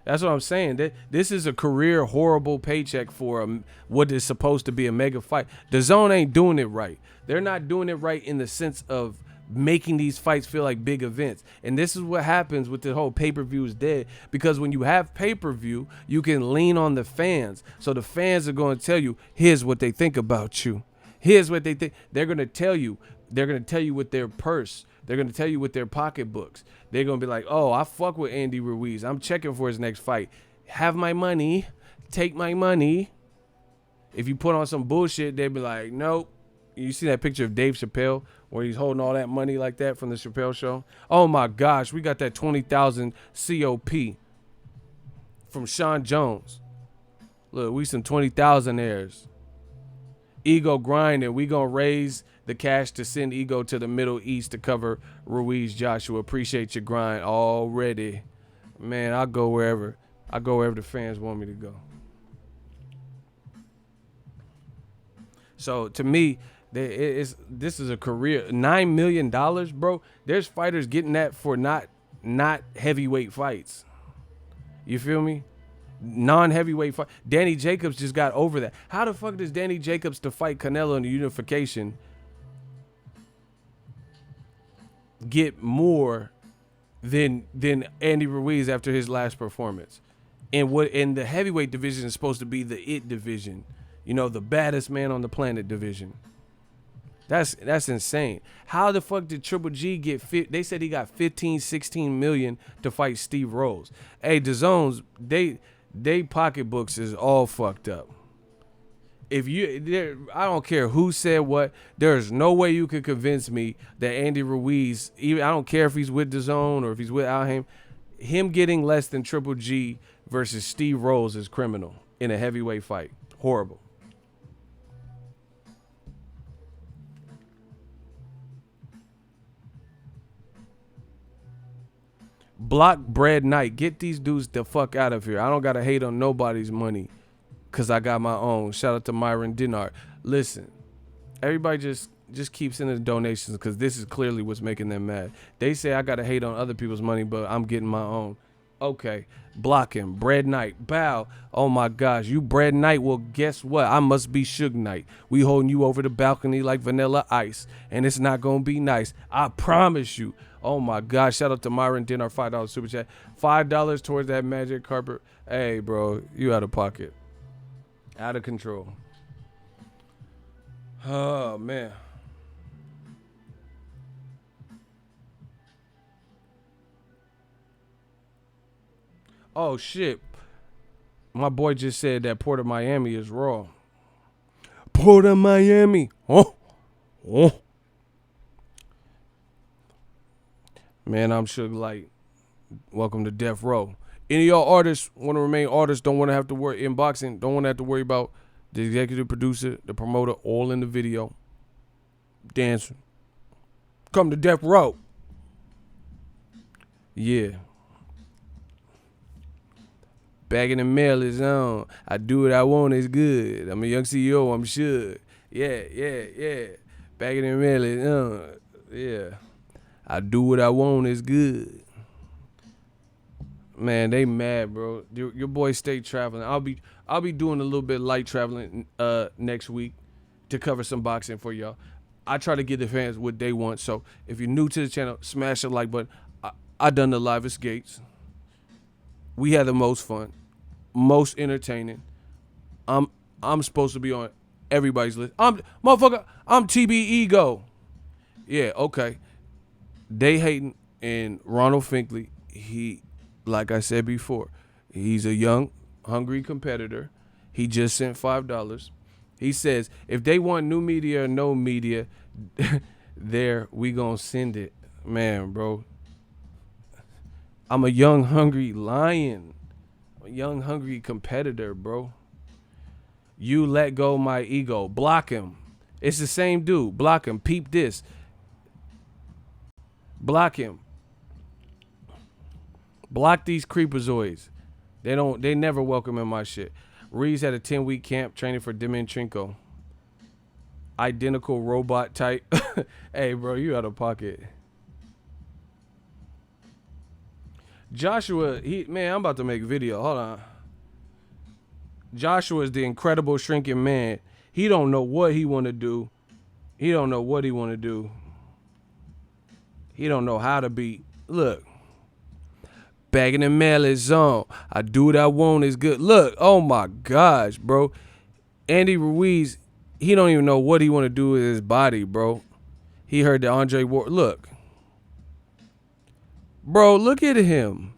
That's what I'm saying. This is a career horrible paycheck for what is supposed to be a mega fight. The Zone ain't doing it right. They're not doing it right in the sense of making these fights feel like big events. And this is what happens with the whole pay-per-view is dead. Because when you have pay-per-view, you can lean on the fans. So the fans are going to tell you, here's what they think about you. Here's what they think. They're going to tell you. They're going to tell you with their purse. They're going to tell you with their pocketbooks. They're going to be like, oh, I fuck with Andy Ruiz. I'm checking for his next fight. Have my money. Take my money. If you put on some bullshit, they'd be like, nope. You see that picture of Dave Chappelle where he's holding all that money like that from the Chappelle show? Oh, my gosh. We got that 20,000 COP from Sean Jones. Look, we some 20,000-aires. Ego grinding. We going to raise the cash to send Ego to the Middle East to cover Ruiz Joshua. Appreciate your grind already. Man, I'll go wherever. I'll go wherever the fans want me to go. So, to me, this is a career. $9 million, bro. There's fighters getting that for not heavyweight fights. You feel me? Non-heavyweight fight. Danny Jacobs just got over that. How the fuck does Danny Jacobs to fight Canelo in the unification get more than Andy Ruiz after his last performance? And what in the heavyweight division is supposed to be the it division. You know, the baddest man on the planet division. That's insane. How the fuck did Triple G get fit? They said he got 15, 16 million to fight Steve Rose. Hey, DAZN's, they pocketbooks is all fucked up. I don't care who said what. There's no way you could convince me that Andy Ruiz, even I don't care if he's with DAZN or if he's with Alhaim, him getting less than Triple G versus Steve Rose is criminal in a heavyweight fight. Horrible. Block Bread Night. Get these dudes the fuck out of here. I don't got to hate on nobody's money because I got my own. Shout out to Myron Dinard. Listen, everybody just keep sending donations because this is clearly what's making them mad. They say I got to hate on other people's money, but I'm getting my own. Okay, block him. Bread Night. Bow. Oh my gosh, you Bread Night. Well, guess what? I must be Suge Knight. We holding you over the balcony like Vanilla Ice, and it's not going to be nice. I promise you. Oh my gosh, shout out to Myron Dinner, $5 super chat. $5 towards that magic carpet. Hey, bro, you out of pocket. Out of control. Oh, man. Oh, shit. My boy just said that Port of Miami is raw. Port of Miami. Oh. Oh. Man, I'm Suge Light. Welcome to Death Row. Any of y'all artists want to remain artists, don't want to have to worry in boxing, don't want to have to worry about the executive producer, the promoter, all in the video. Dancing. Come to Death Row. Yeah. Bagging the mail is on. I do what I want, it's good. I'm a young CEO, I'm Suge. Yeah. Bagging the mail is on. Yeah. I do what I want, it's good. Man, they mad, bro. Your boy stay traveling. I'll be doing a little bit of light traveling next week to cover some boxing for y'all. I try to give the fans what they want. So if you're new to the channel, smash the like button. I done the livest gates. We had the most fun, most entertaining. I'm supposed to be on everybody's list. I'm TB Ego. Yeah, okay. They hating, and Ronald Finkley, he, like I said before, he's a young, hungry competitor. He just sent $5. He says, if they want new media or no media, there, we gonna send it. Man, bro. I'm a young, hungry lion. A young, hungry competitor, bro. You let go my ego. Block him. It's the same dude. Block him. Peep this. Block him. Block these creepazoids. They never welcome in my shit. Ruiz had a 10-week camp training for Dimitrenko. Identical robot type. Hey, bro, you out of pocket. Joshua, I'm about to make a video. Hold on. Joshua is the incredible shrinking man. He don't know what he want to do. He don't know what he want to do. He don't know how to beat. Look. Bagging the mail is on. I do what I want is good. Look, oh my gosh, bro. Andy Ruiz, he don't even know what he want to do with his body, bro. He heard the Andre Ward. Look. Bro, look at him.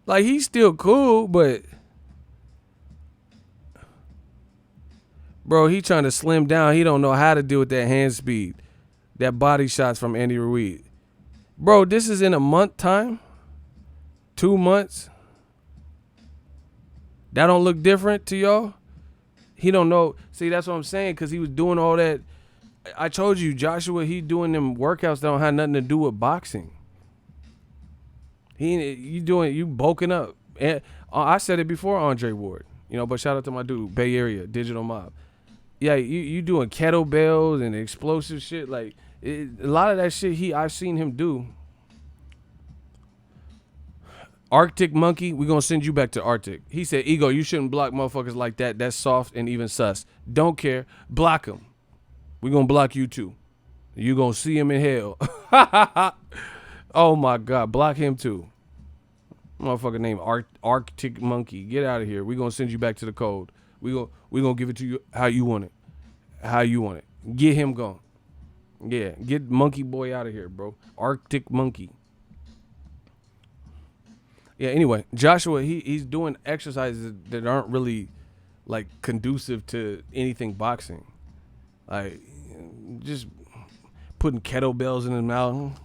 Like, he's still cool, but bro, he trying to slim down. He don't know how to deal with that hand speed. That body shots from Andy Ruiz. Bro, this is in a month time? 2 months? That don't look different to y'all? He don't know. See, that's what I'm saying, because he was doing all that. I told you, Joshua, he doing them workouts that don't have nothing to do with boxing. You bulking up. And I said it before, Andre Ward. But shout out to my dude, Bay Area, Digital Mob. Yeah, you doing kettlebells and explosive shit. Like, a lot of that shit I've seen him do. Arctic Monkey, we're going to send you back to Arctic. He said, Ego, you shouldn't block motherfuckers like that. That's soft and even sus. Don't care. Block him. We're going to block you too. You're going to see him in hell. Oh, my God. Block him too. Motherfucker named Arctic Monkey. Get out of here. We're going to send you back to the code. We're gonna give it to you how you want it. How you want it. Get him gone. Yeah, get Monkey Boy out of here, bro. Arctic Monkey. Yeah, anyway, Joshua, he's doing exercises that aren't really, like, conducive to anything boxing. Like, just putting kettlebells in his mouth.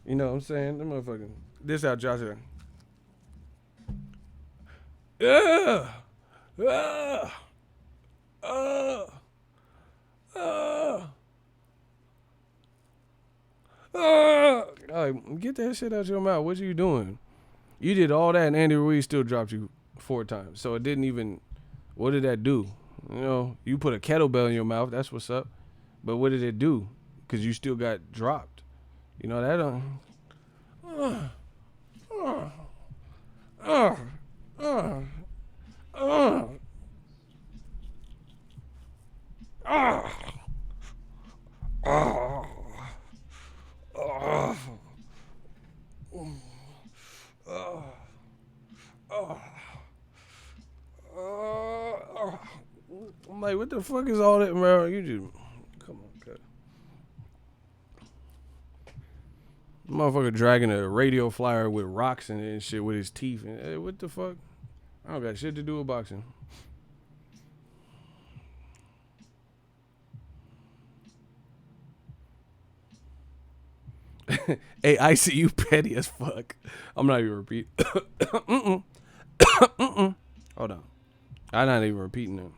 You know what I'm saying? That motherfucking. This how Joshua. Yeah. Get that shit out your mouth. What you doing? You did all that and Andy Ruiz still dropped you 4 times. So it didn't even, what did that do? You put a kettlebell in your mouth. That's what's up. But what did it do? Because you still got dropped. That I'm like, what the fuck is all that, bro? You just, come on, cut. Motherfucker dragging a radio flyer with rocks in it and shit with his teeth. And, hey, what the fuck? I don't got shit to do with boxing. Hey, Icy, you petty as fuck. I'm not even repeating. Hold on. I'm not even repeating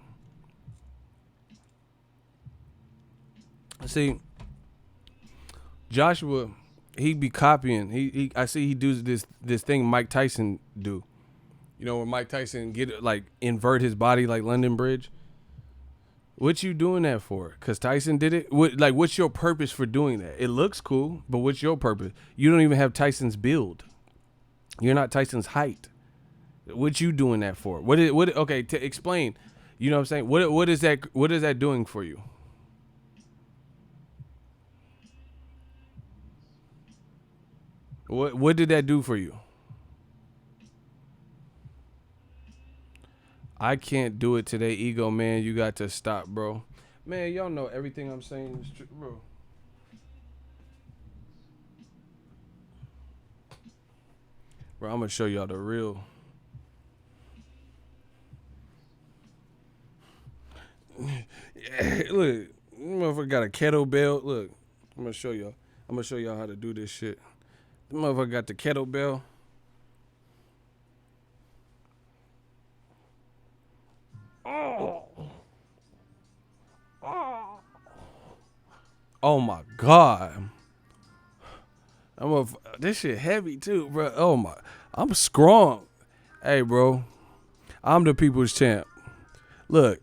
it. See, Joshua, he be copying. I see he does this thing Mike Tyson do. You know, when Mike Tyson invert his body like London Bridge. What you doing that for? Cause Tyson did it. What's your purpose for doing that? It looks cool, but what's your purpose? You don't even have Tyson's build. You're not Tyson's height. What you doing that for? Okay, to explain. You know what I'm saying? What is that? What is that doing for you? What did that do for you? I can't do it today, ego man. You got to stop, bro. Man, y'all know everything I'm saying is true, bro. Bro, I'm gonna show y'all the real. Yeah, look, motherfucker got a kettlebell. Look, I'm gonna show y'all. I'm gonna show y'all how to do this shit. The motherfucker got the kettlebell. Oh my god. This shit heavy too, bro. Oh my, I'm strong. Hey, bro, I'm the people's champ. Look,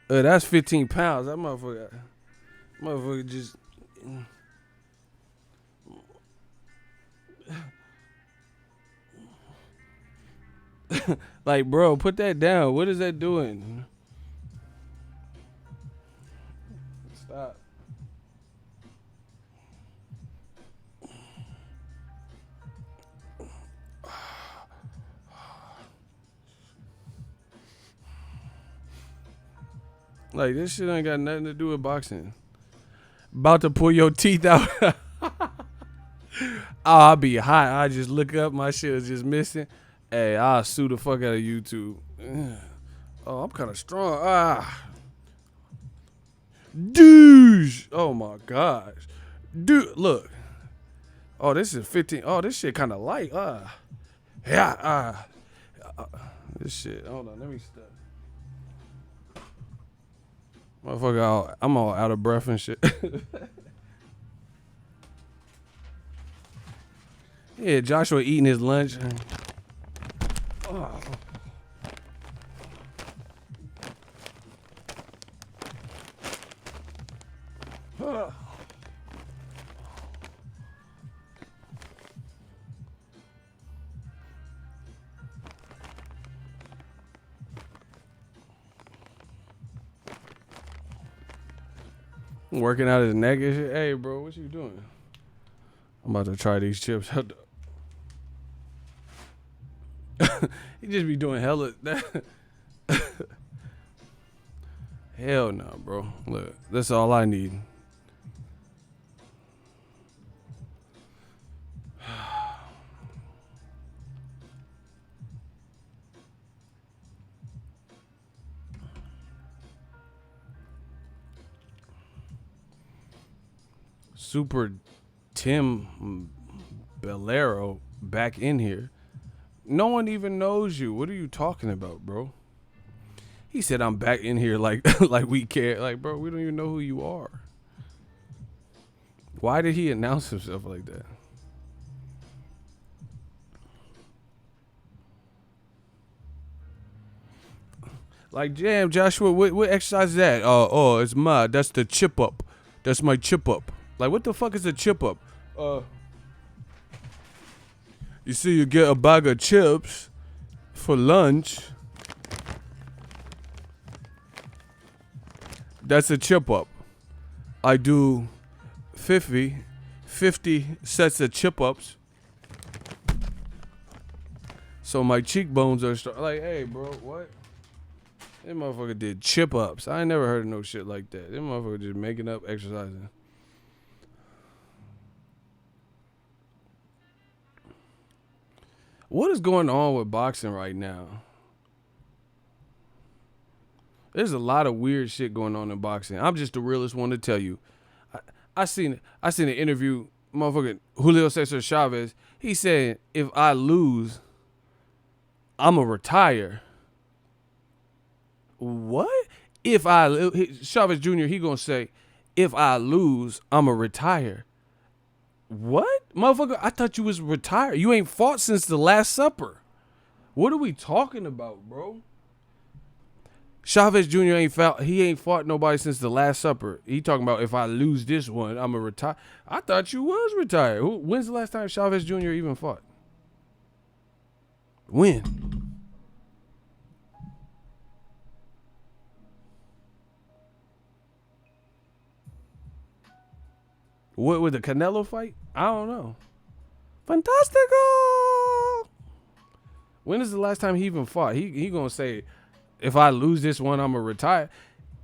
that's 15 pounds. That motherfucker just. Like, bro, put that down. What is that doing? Stop. Like, this shit ain't got nothing to do with boxing. About to pull your teeth out. Oh, I'll be hot. I just look up. My shit is just missing. Hey, I'll sue the fuck out of YouTube. Oh, I'm kind of strong. Douche. Oh, my gosh. Dude, look. Oh, this is 15. Oh, this shit kind of light. Yeah. This shit. Hold on. Let me stop. Motherfucker, I'm all out of breath and shit. Yeah, Joshua eating his lunch. Working out his neck and shit. Hey, bro, what you doing? I'm about to try these chips. He just be doing hella. Hell no, bro. Look, that's all I need. Super Tim Bellero back in here. No one even knows you. What are you talking about, bro? He said I'm back in here like like we care. Like, bro, we don't even know who you are. Why did he announce himself like that? Like, damn, Joshua, what exercise is that? Oh, it's that's the chip up. That's my chip up. Like, what the fuck is a chip up? You see, you get a bag of chips for lunch. That's a chip up. I do 50 sets of chip ups. So my cheekbones are like, hey, bro, what? This motherfucker did chip ups. I ain't never heard of no shit like that. This motherfucker just making up exercising. What is going on with boxing right now? There's a lot of weird shit going on in boxing. I'm just the realest one to tell you. I seen an interview motherfucking Julio Cesar Chavez, he said, if I lose, I'ma retire. What? Chavez Jr., he gonna say, if I lose, I'ma retire. What? Motherfucker, I thought you was retired. You ain't fought since the Last Supper. What are we talking about, bro? Chavez Jr. ain't fought nobody since the Last Supper. He talking about if I lose this one, I'ma retire. I thought you was retired. When's the last time Chavez Jr. even fought? When? What, with the Canelo fight? I don't know. Fantastico. When is the last time he even fought? He gonna say, if I lose this one, I'ma retire.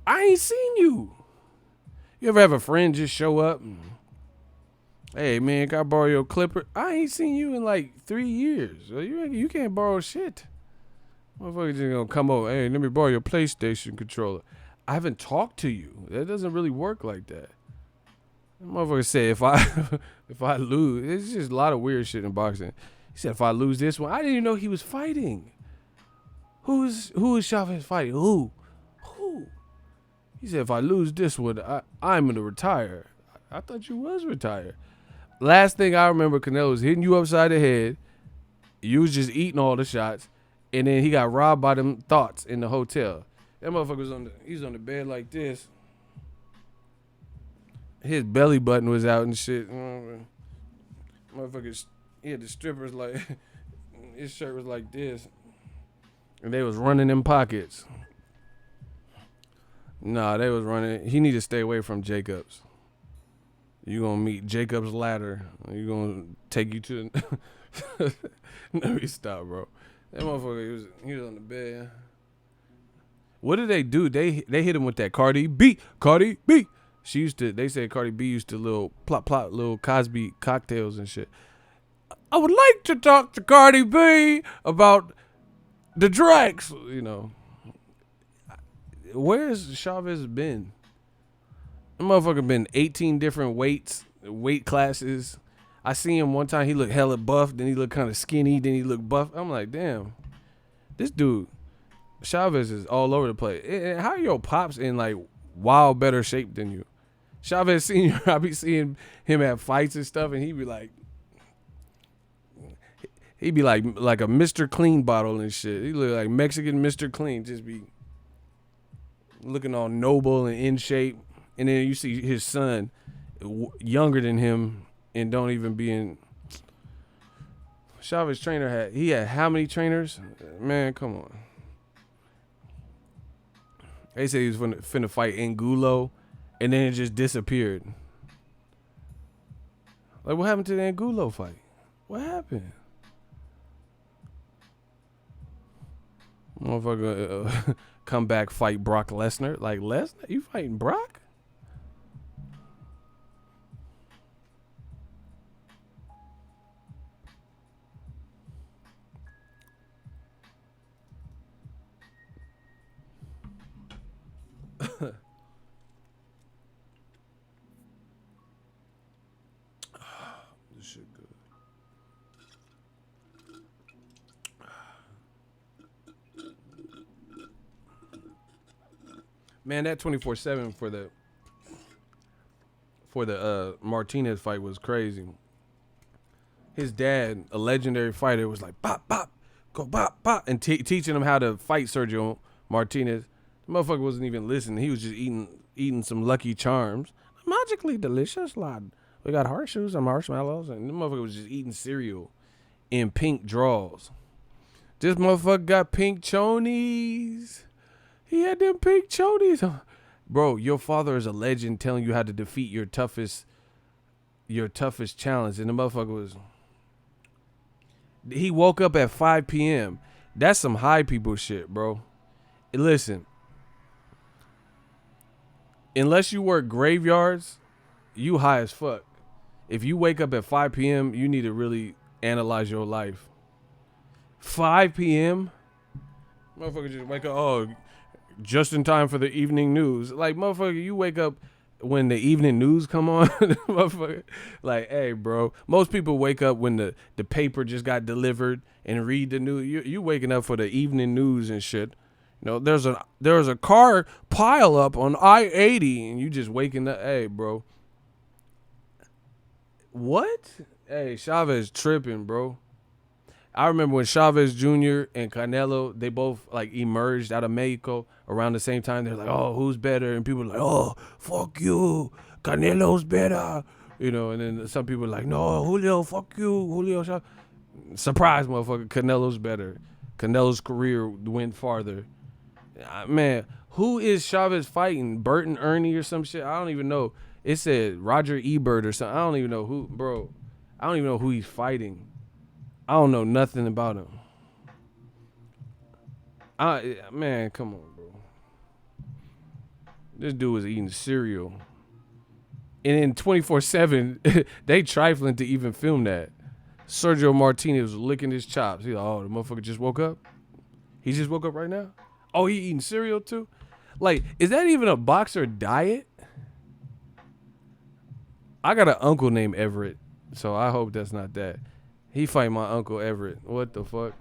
I ain't seen you. You ever have a friend just show up? Hey man, can I borrow your clipper? I ain't seen you in like 3 years. So you can't borrow shit. Motherfucker just gonna come over. Hey, let me borrow your PlayStation controller. I haven't talked to you. That doesn't really work like that. Motherfucker said if I lose, it's just a lot of weird shit in boxing. He said if I lose this one, I didn't even know he was fighting. Who is Chavez fighting? Who? He said if I lose this one, I'm gonna retire. I thought you was retired. Last thing I remember, Canelo was hitting you upside the head. You was just eating all the shots, and then he got robbed by them thoughts in the hotel. That motherfucker was on the bed like this. His belly button was out and shit. Motherfuckers, he had the strippers like, his shirt was like this. And they was running in pockets. Nah, they was running. He need to stay away from Jacobs. You gonna meet Jacob's ladder. You gonna take you to. Let me stop, bro. That motherfucker, he was on the bed. What did they do? They hit him with that Cardi B. They said Cardi B used to little plop little Cosby cocktails and shit. I would like to talk to Cardi B about the Drax, you know. Where's Chavez been? The motherfucker been 18 different weight classes. I seen him one time, he looked hella buff, then he looked kind of skinny, then he looked buff. I'm like, damn, this dude, Chavez is all over the place. And how are your pops in like wild better shape than you? Chavez Sr., I be seeing him at fights and stuff, and he be like a Mr. Clean bottle and shit. He look like Mexican Mr. Clean, just be looking all noble and in shape. And then you see his son, younger than him, and don't even be in. Chavez trainer had how many trainers? Man, come on. They said he was finna fight Angulo, and then it just disappeared. Like, what happened to the Angulo fight? What happened? Motherfucker come back, fight Brock Lesnar. Like, Lesnar? You fighting Brock? This shit good. Man, that 24/7 for the Martinez fight was crazy. His dad, a legendary fighter, was like bop bop, go bop bop, and teaching him how to fight Sergio Martinez. The motherfucker wasn't even listening. He was just eating some Lucky Charms. Magically delicious, lad. We got horseshoes and marshmallows, and the motherfucker was just eating cereal in pink drawers. This motherfucker got pink chonies. He had them pink chonies. Bro, your father is a legend telling you how to defeat your toughest challenge. And the motherfucker was... He woke up at 5 p.m. That's some high people shit, bro. And listen. Unless you work graveyards, you high as fuck. If you wake up at 5 p.m., you need to really analyze your life. 5 p.m.? Motherfucker just wake up, oh, just in time for the evening news. Like, motherfucker, you wake up when the evening news come on, motherfucker, like, hey, bro, most people wake up when the paper just got delivered and read the news. You waking up for the evening news and shit. You know, there's a car pile up on I-80 and you just waking up. Hey, bro, what? Hey, Chavez tripping, bro. I remember when Chavez Jr. and Canelo, they both like emerged out of Mexico around the same time. They're like, oh, who's better? And people were like, oh, fuck you. Canelo's better. You know, and then some people are like, no, Julio, fuck you. Julio, surprise, motherfucker. Canelo's better. Canelo's career went farther. Man, who is Chavez fighting? Burton Ernie or some shit? I don't even know. It said Roger Ebert or something. I don't even know who, bro. I don't even know who he's fighting. I don't know nothing about him. Man, come on, bro. This dude was eating cereal. And in 24/7, they trifling to even film that. Sergio Martinez was licking his chops. He's like, oh, the motherfucker just woke up? He just woke up right now? Oh, he eating cereal too? Like, is that even a boxer diet? I got an uncle named Everett, so I hope that's not that. He fight my uncle Everett. What the fuck?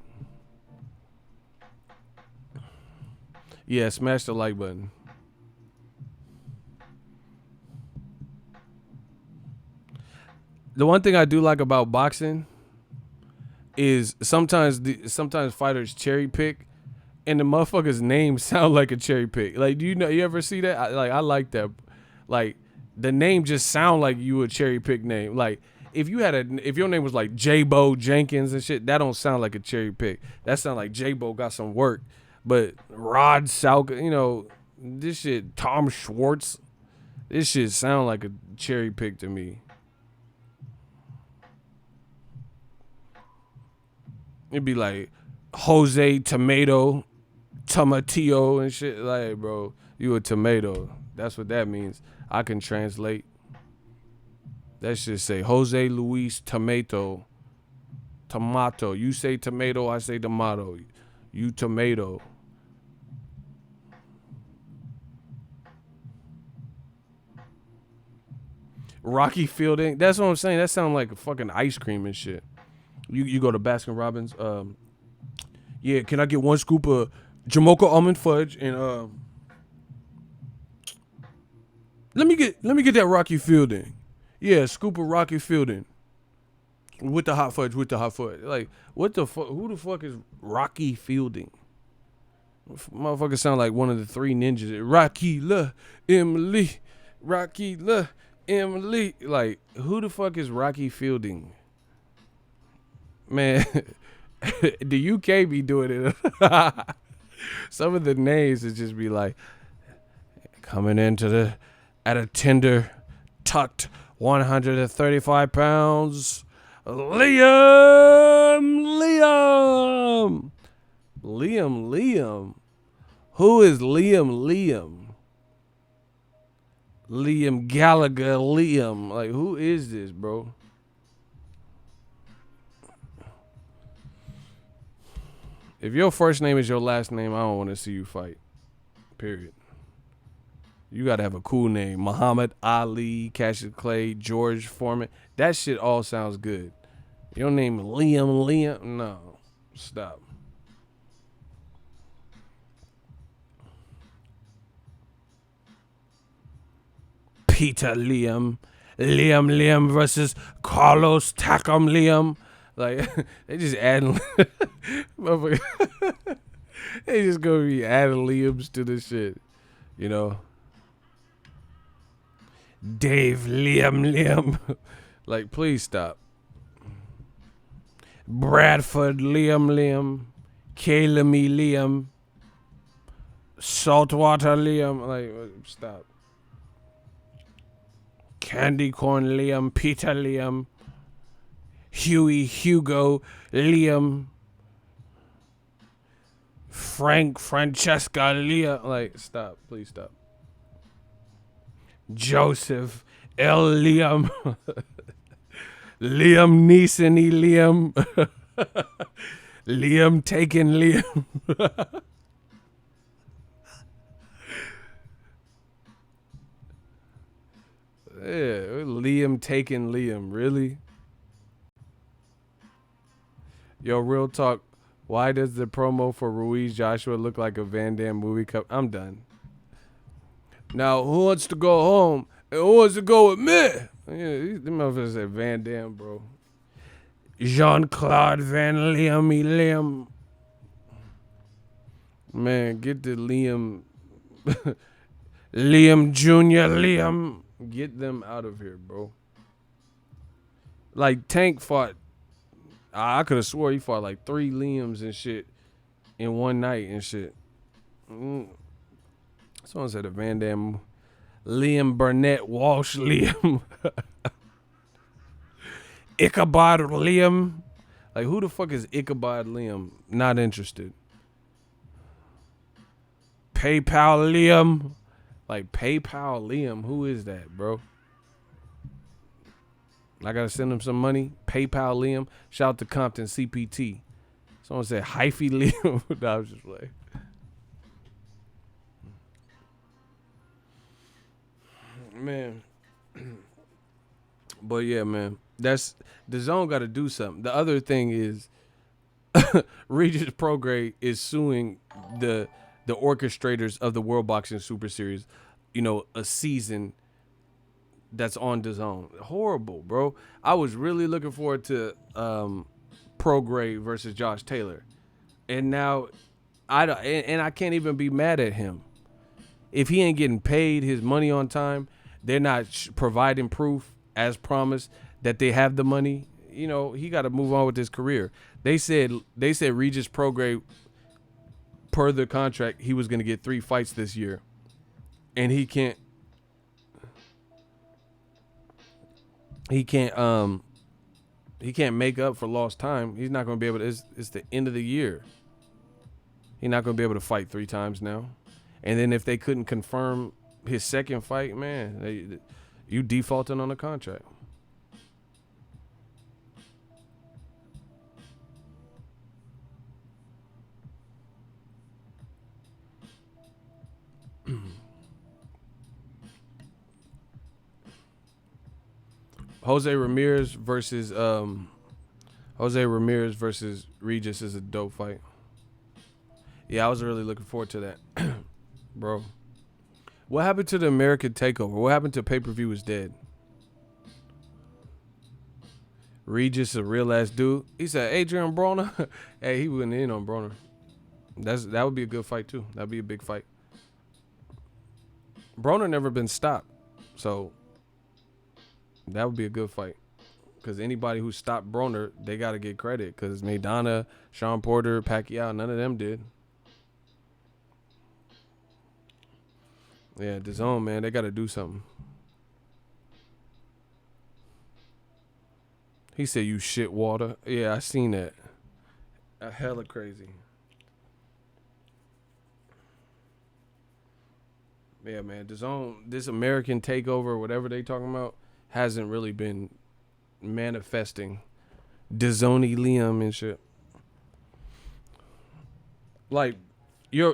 Yeah, smash the like button. The one thing I do like about boxing is sometimes fighters cherry pick, and the motherfucker's name sound like a cherry pick. Like, do you know? You ever see that? I like that. Like, the name just sound like you a cherry pick name. Like, if your name was like J-Bo Jenkins and shit, that don't sound like a cherry pick. That sound like J-Bo got some work. But Rod Salka, you know, this shit, Tom Schwartz, this shit sound like a cherry pick to me. It'd be like Jose Tomato, Tomatillo and shit. Like, bro, you a tomato. That's what that means. I can translate. That should say Jose Luis Tomato. Tomato. You say tomato, I say tomato. You tomato. Rocky Fielding. That's what I'm saying. That sounds like a fucking ice cream and shit. You go to Baskin Robbins. Yeah, can I get one scoop of Jamocha almond fudge and let me get that Rocky Fielding. Yeah, scoop of Rocky Fielding. With the hot fudge, Like, what the fuck? Who the fuck is Rocky Fielding? Motherfucker sound like one of the three ninjas. Rocky La Emily. Rocky La Emily. Like, who the fuck is Rocky Fielding? Man, the UK be doing it. Some of the names would just be like, coming into at a tender, tucked 135 pounds, Liam. Who is Liam? Liam Gallagher, Liam. Like, who is this, bro? If your first name is your last name, I don't want to see you fight. Period. You got to have a cool name. Muhammad Ali, Cassius Clay, George Foreman. That shit all sounds good. Your name Liam. No. Stop. Peter Liam versus Carlos Takam Liam. Like, they just adding, they just gonna be adding Liams to this shit, you know. Dave Liam. Like, please stop. Bradford Liam. Calemy Liam. Saltwater Liam. Like, stop. Candy Corn Liam. Peter Liam. Hugo Liam. Francesca Liam. Like, stop. Please stop. Joseph L. Liam. Liam Neeson Liam. Liam taken Liam. Yeah, Liam taking Liam. Really? Yo, real talk. Why does the promo for Ruiz Joshua look like a Van Damme movie cup? I'm done. Now, who wants to go home and who wants to go with me? Yeah, these motherfuckers said Van Damme, bro. Jean-Claude Van Liam. Man, get the Liam. Liam Jr. Liam. Get them out of here, bro. Like, Tank fought. I could have swore he fought like 3 Liams and shit in one night and shit. Someone said a Van Damme. Liam Burnett Walsh Liam. Ichabod Liam. Like, who the fuck is Ichabod Liam? Not interested. PayPal Liam. Like, PayPal Liam. Who is that, bro? I gotta send him some money. PayPal Liam. Shout out to Compton CPT. Someone said Hyphy Liam. Nah, I was just playing. Man. But yeah, man. That's the zone gotta do something. The other thing is Regis Prograis is suing the orchestrators of the World Boxing Super Series, a season that's on DAZN. Horrible, bro. I was really looking forward to Prograis versus Josh Taylor, and now I can't even be mad at him if he ain't getting paid his money on time. They're not providing proof as promised that they have the money. He got to move on with his career. They said Regis Prograis, per the contract, he was going to get 3 fights this year, and he can't make up for lost time. He's not going to be able to. It's the end of the year. He's not going to be able to fight 3 times now. And then if they couldn't confirm his second fight, man, you defaulting on the contract. Jose Ramirez versus Regis is a dope fight. Yeah, I was really looking forward to that. Bro. What happened to the American Takeover? What happened to pay-per-view is dead? Regis a real ass dude. He said Adrian Broner. Hey, he went in on Broner. That would be a good fight too. That'd be a big fight. Broner never been stopped, so that would be a good fight. Because anybody who stopped Broner, they got to get credit. Because Maidana, Sean Porter, Pacquiao, none of them did. Yeah, DAZN, man, they got to do something. He said, you shit water. Yeah, I seen that. Hella crazy. Yeah, man, DAZN, this American Takeover, whatever they talking about, hasn't really been manifesting. DAZN Liam and shit. Like, your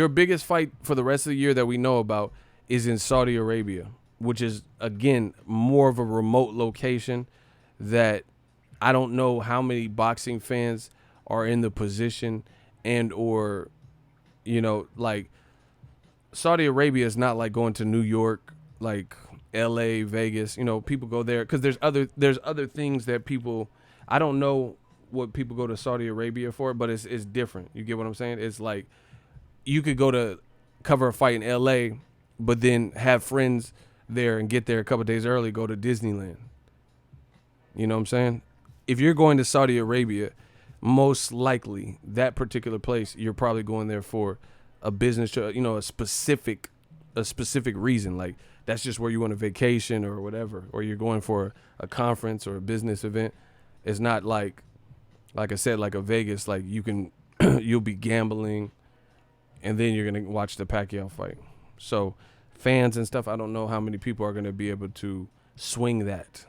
biggest fight for the rest of the year that we know about is in Saudi Arabia, which is, again, more of a remote location that I don't know how many boxing fans are in the position and or, like, Saudi Arabia is not like going to New York, like LA, Vegas. People go there because there's other things that people, I don't know what people go to Saudi Arabia for, but it's different. You get what I'm saying? It's like you could go to cover a fight in LA, but then have friends there and get there a couple days early, go to Disneyland. You know what I'm saying? If you're going to Saudi Arabia, most likely that particular place, you're probably going there for a business, a specific reason. Like, that's just where you want a vacation or whatever, or you're going for a conference or a business event. It's not like I said, like a Vegas, like you'll be gambling and then you're going to watch the Pacquiao fight. So fans and stuff, I don't know how many people are going to be able to swing that.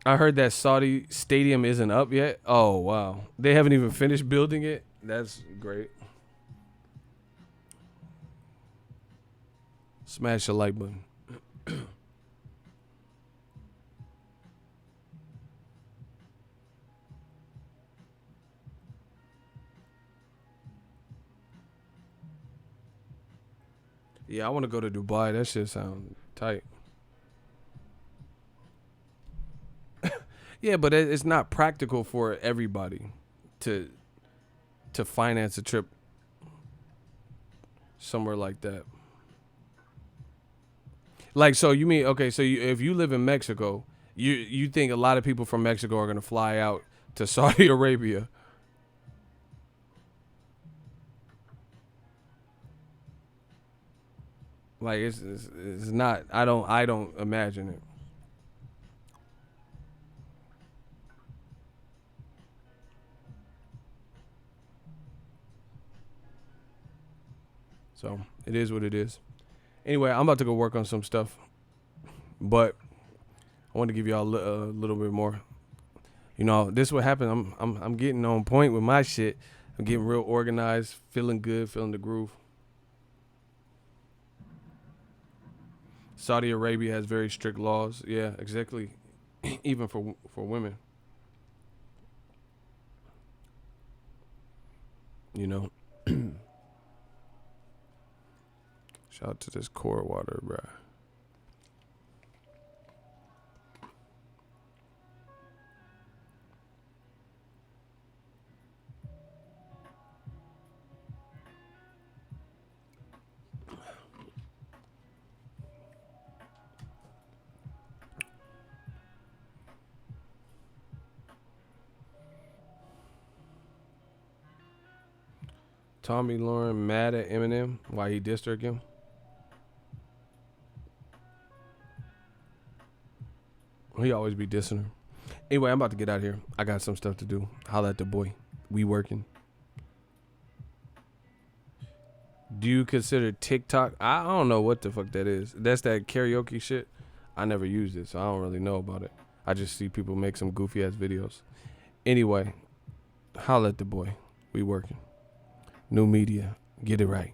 I heard that Saudi stadium isn't up yet. Oh, wow. They haven't even finished building it. That's great. Smash the like button. Yeah, I want to go to Dubai. That shit sound tight. Yeah, but it's not practical for everybody to finance a trip somewhere like that. Like, so you mean, okay, so if you live in Mexico, you think a lot of people from Mexico are gonna fly out to Saudi Arabia? Like, it's not. I don't imagine it. So it is what it is. Anyway, I'm about to go work on some stuff, but I want to give y'all a little bit more. You know, this what happened. I'm getting on point with my shit. I'm getting real organized, feeling good, feeling the groove. Saudi Arabia has very strict laws. Yeah, exactly. Even for women, you know. Shout out to this core water, bruh. Tommy Lauren mad at Eminem why he dissed her again. He always be dissing her. Anyway, I'm about to get out of here. I got some stuff to do. Holla at the boy. We working. Do you consider TikTok? I don't know what the fuck that is. That's that karaoke shit. I never used it, so I don't really know about it. I just see people make some goofy ass videos. Anyway, holla at the boy. We working. New media. Get it right.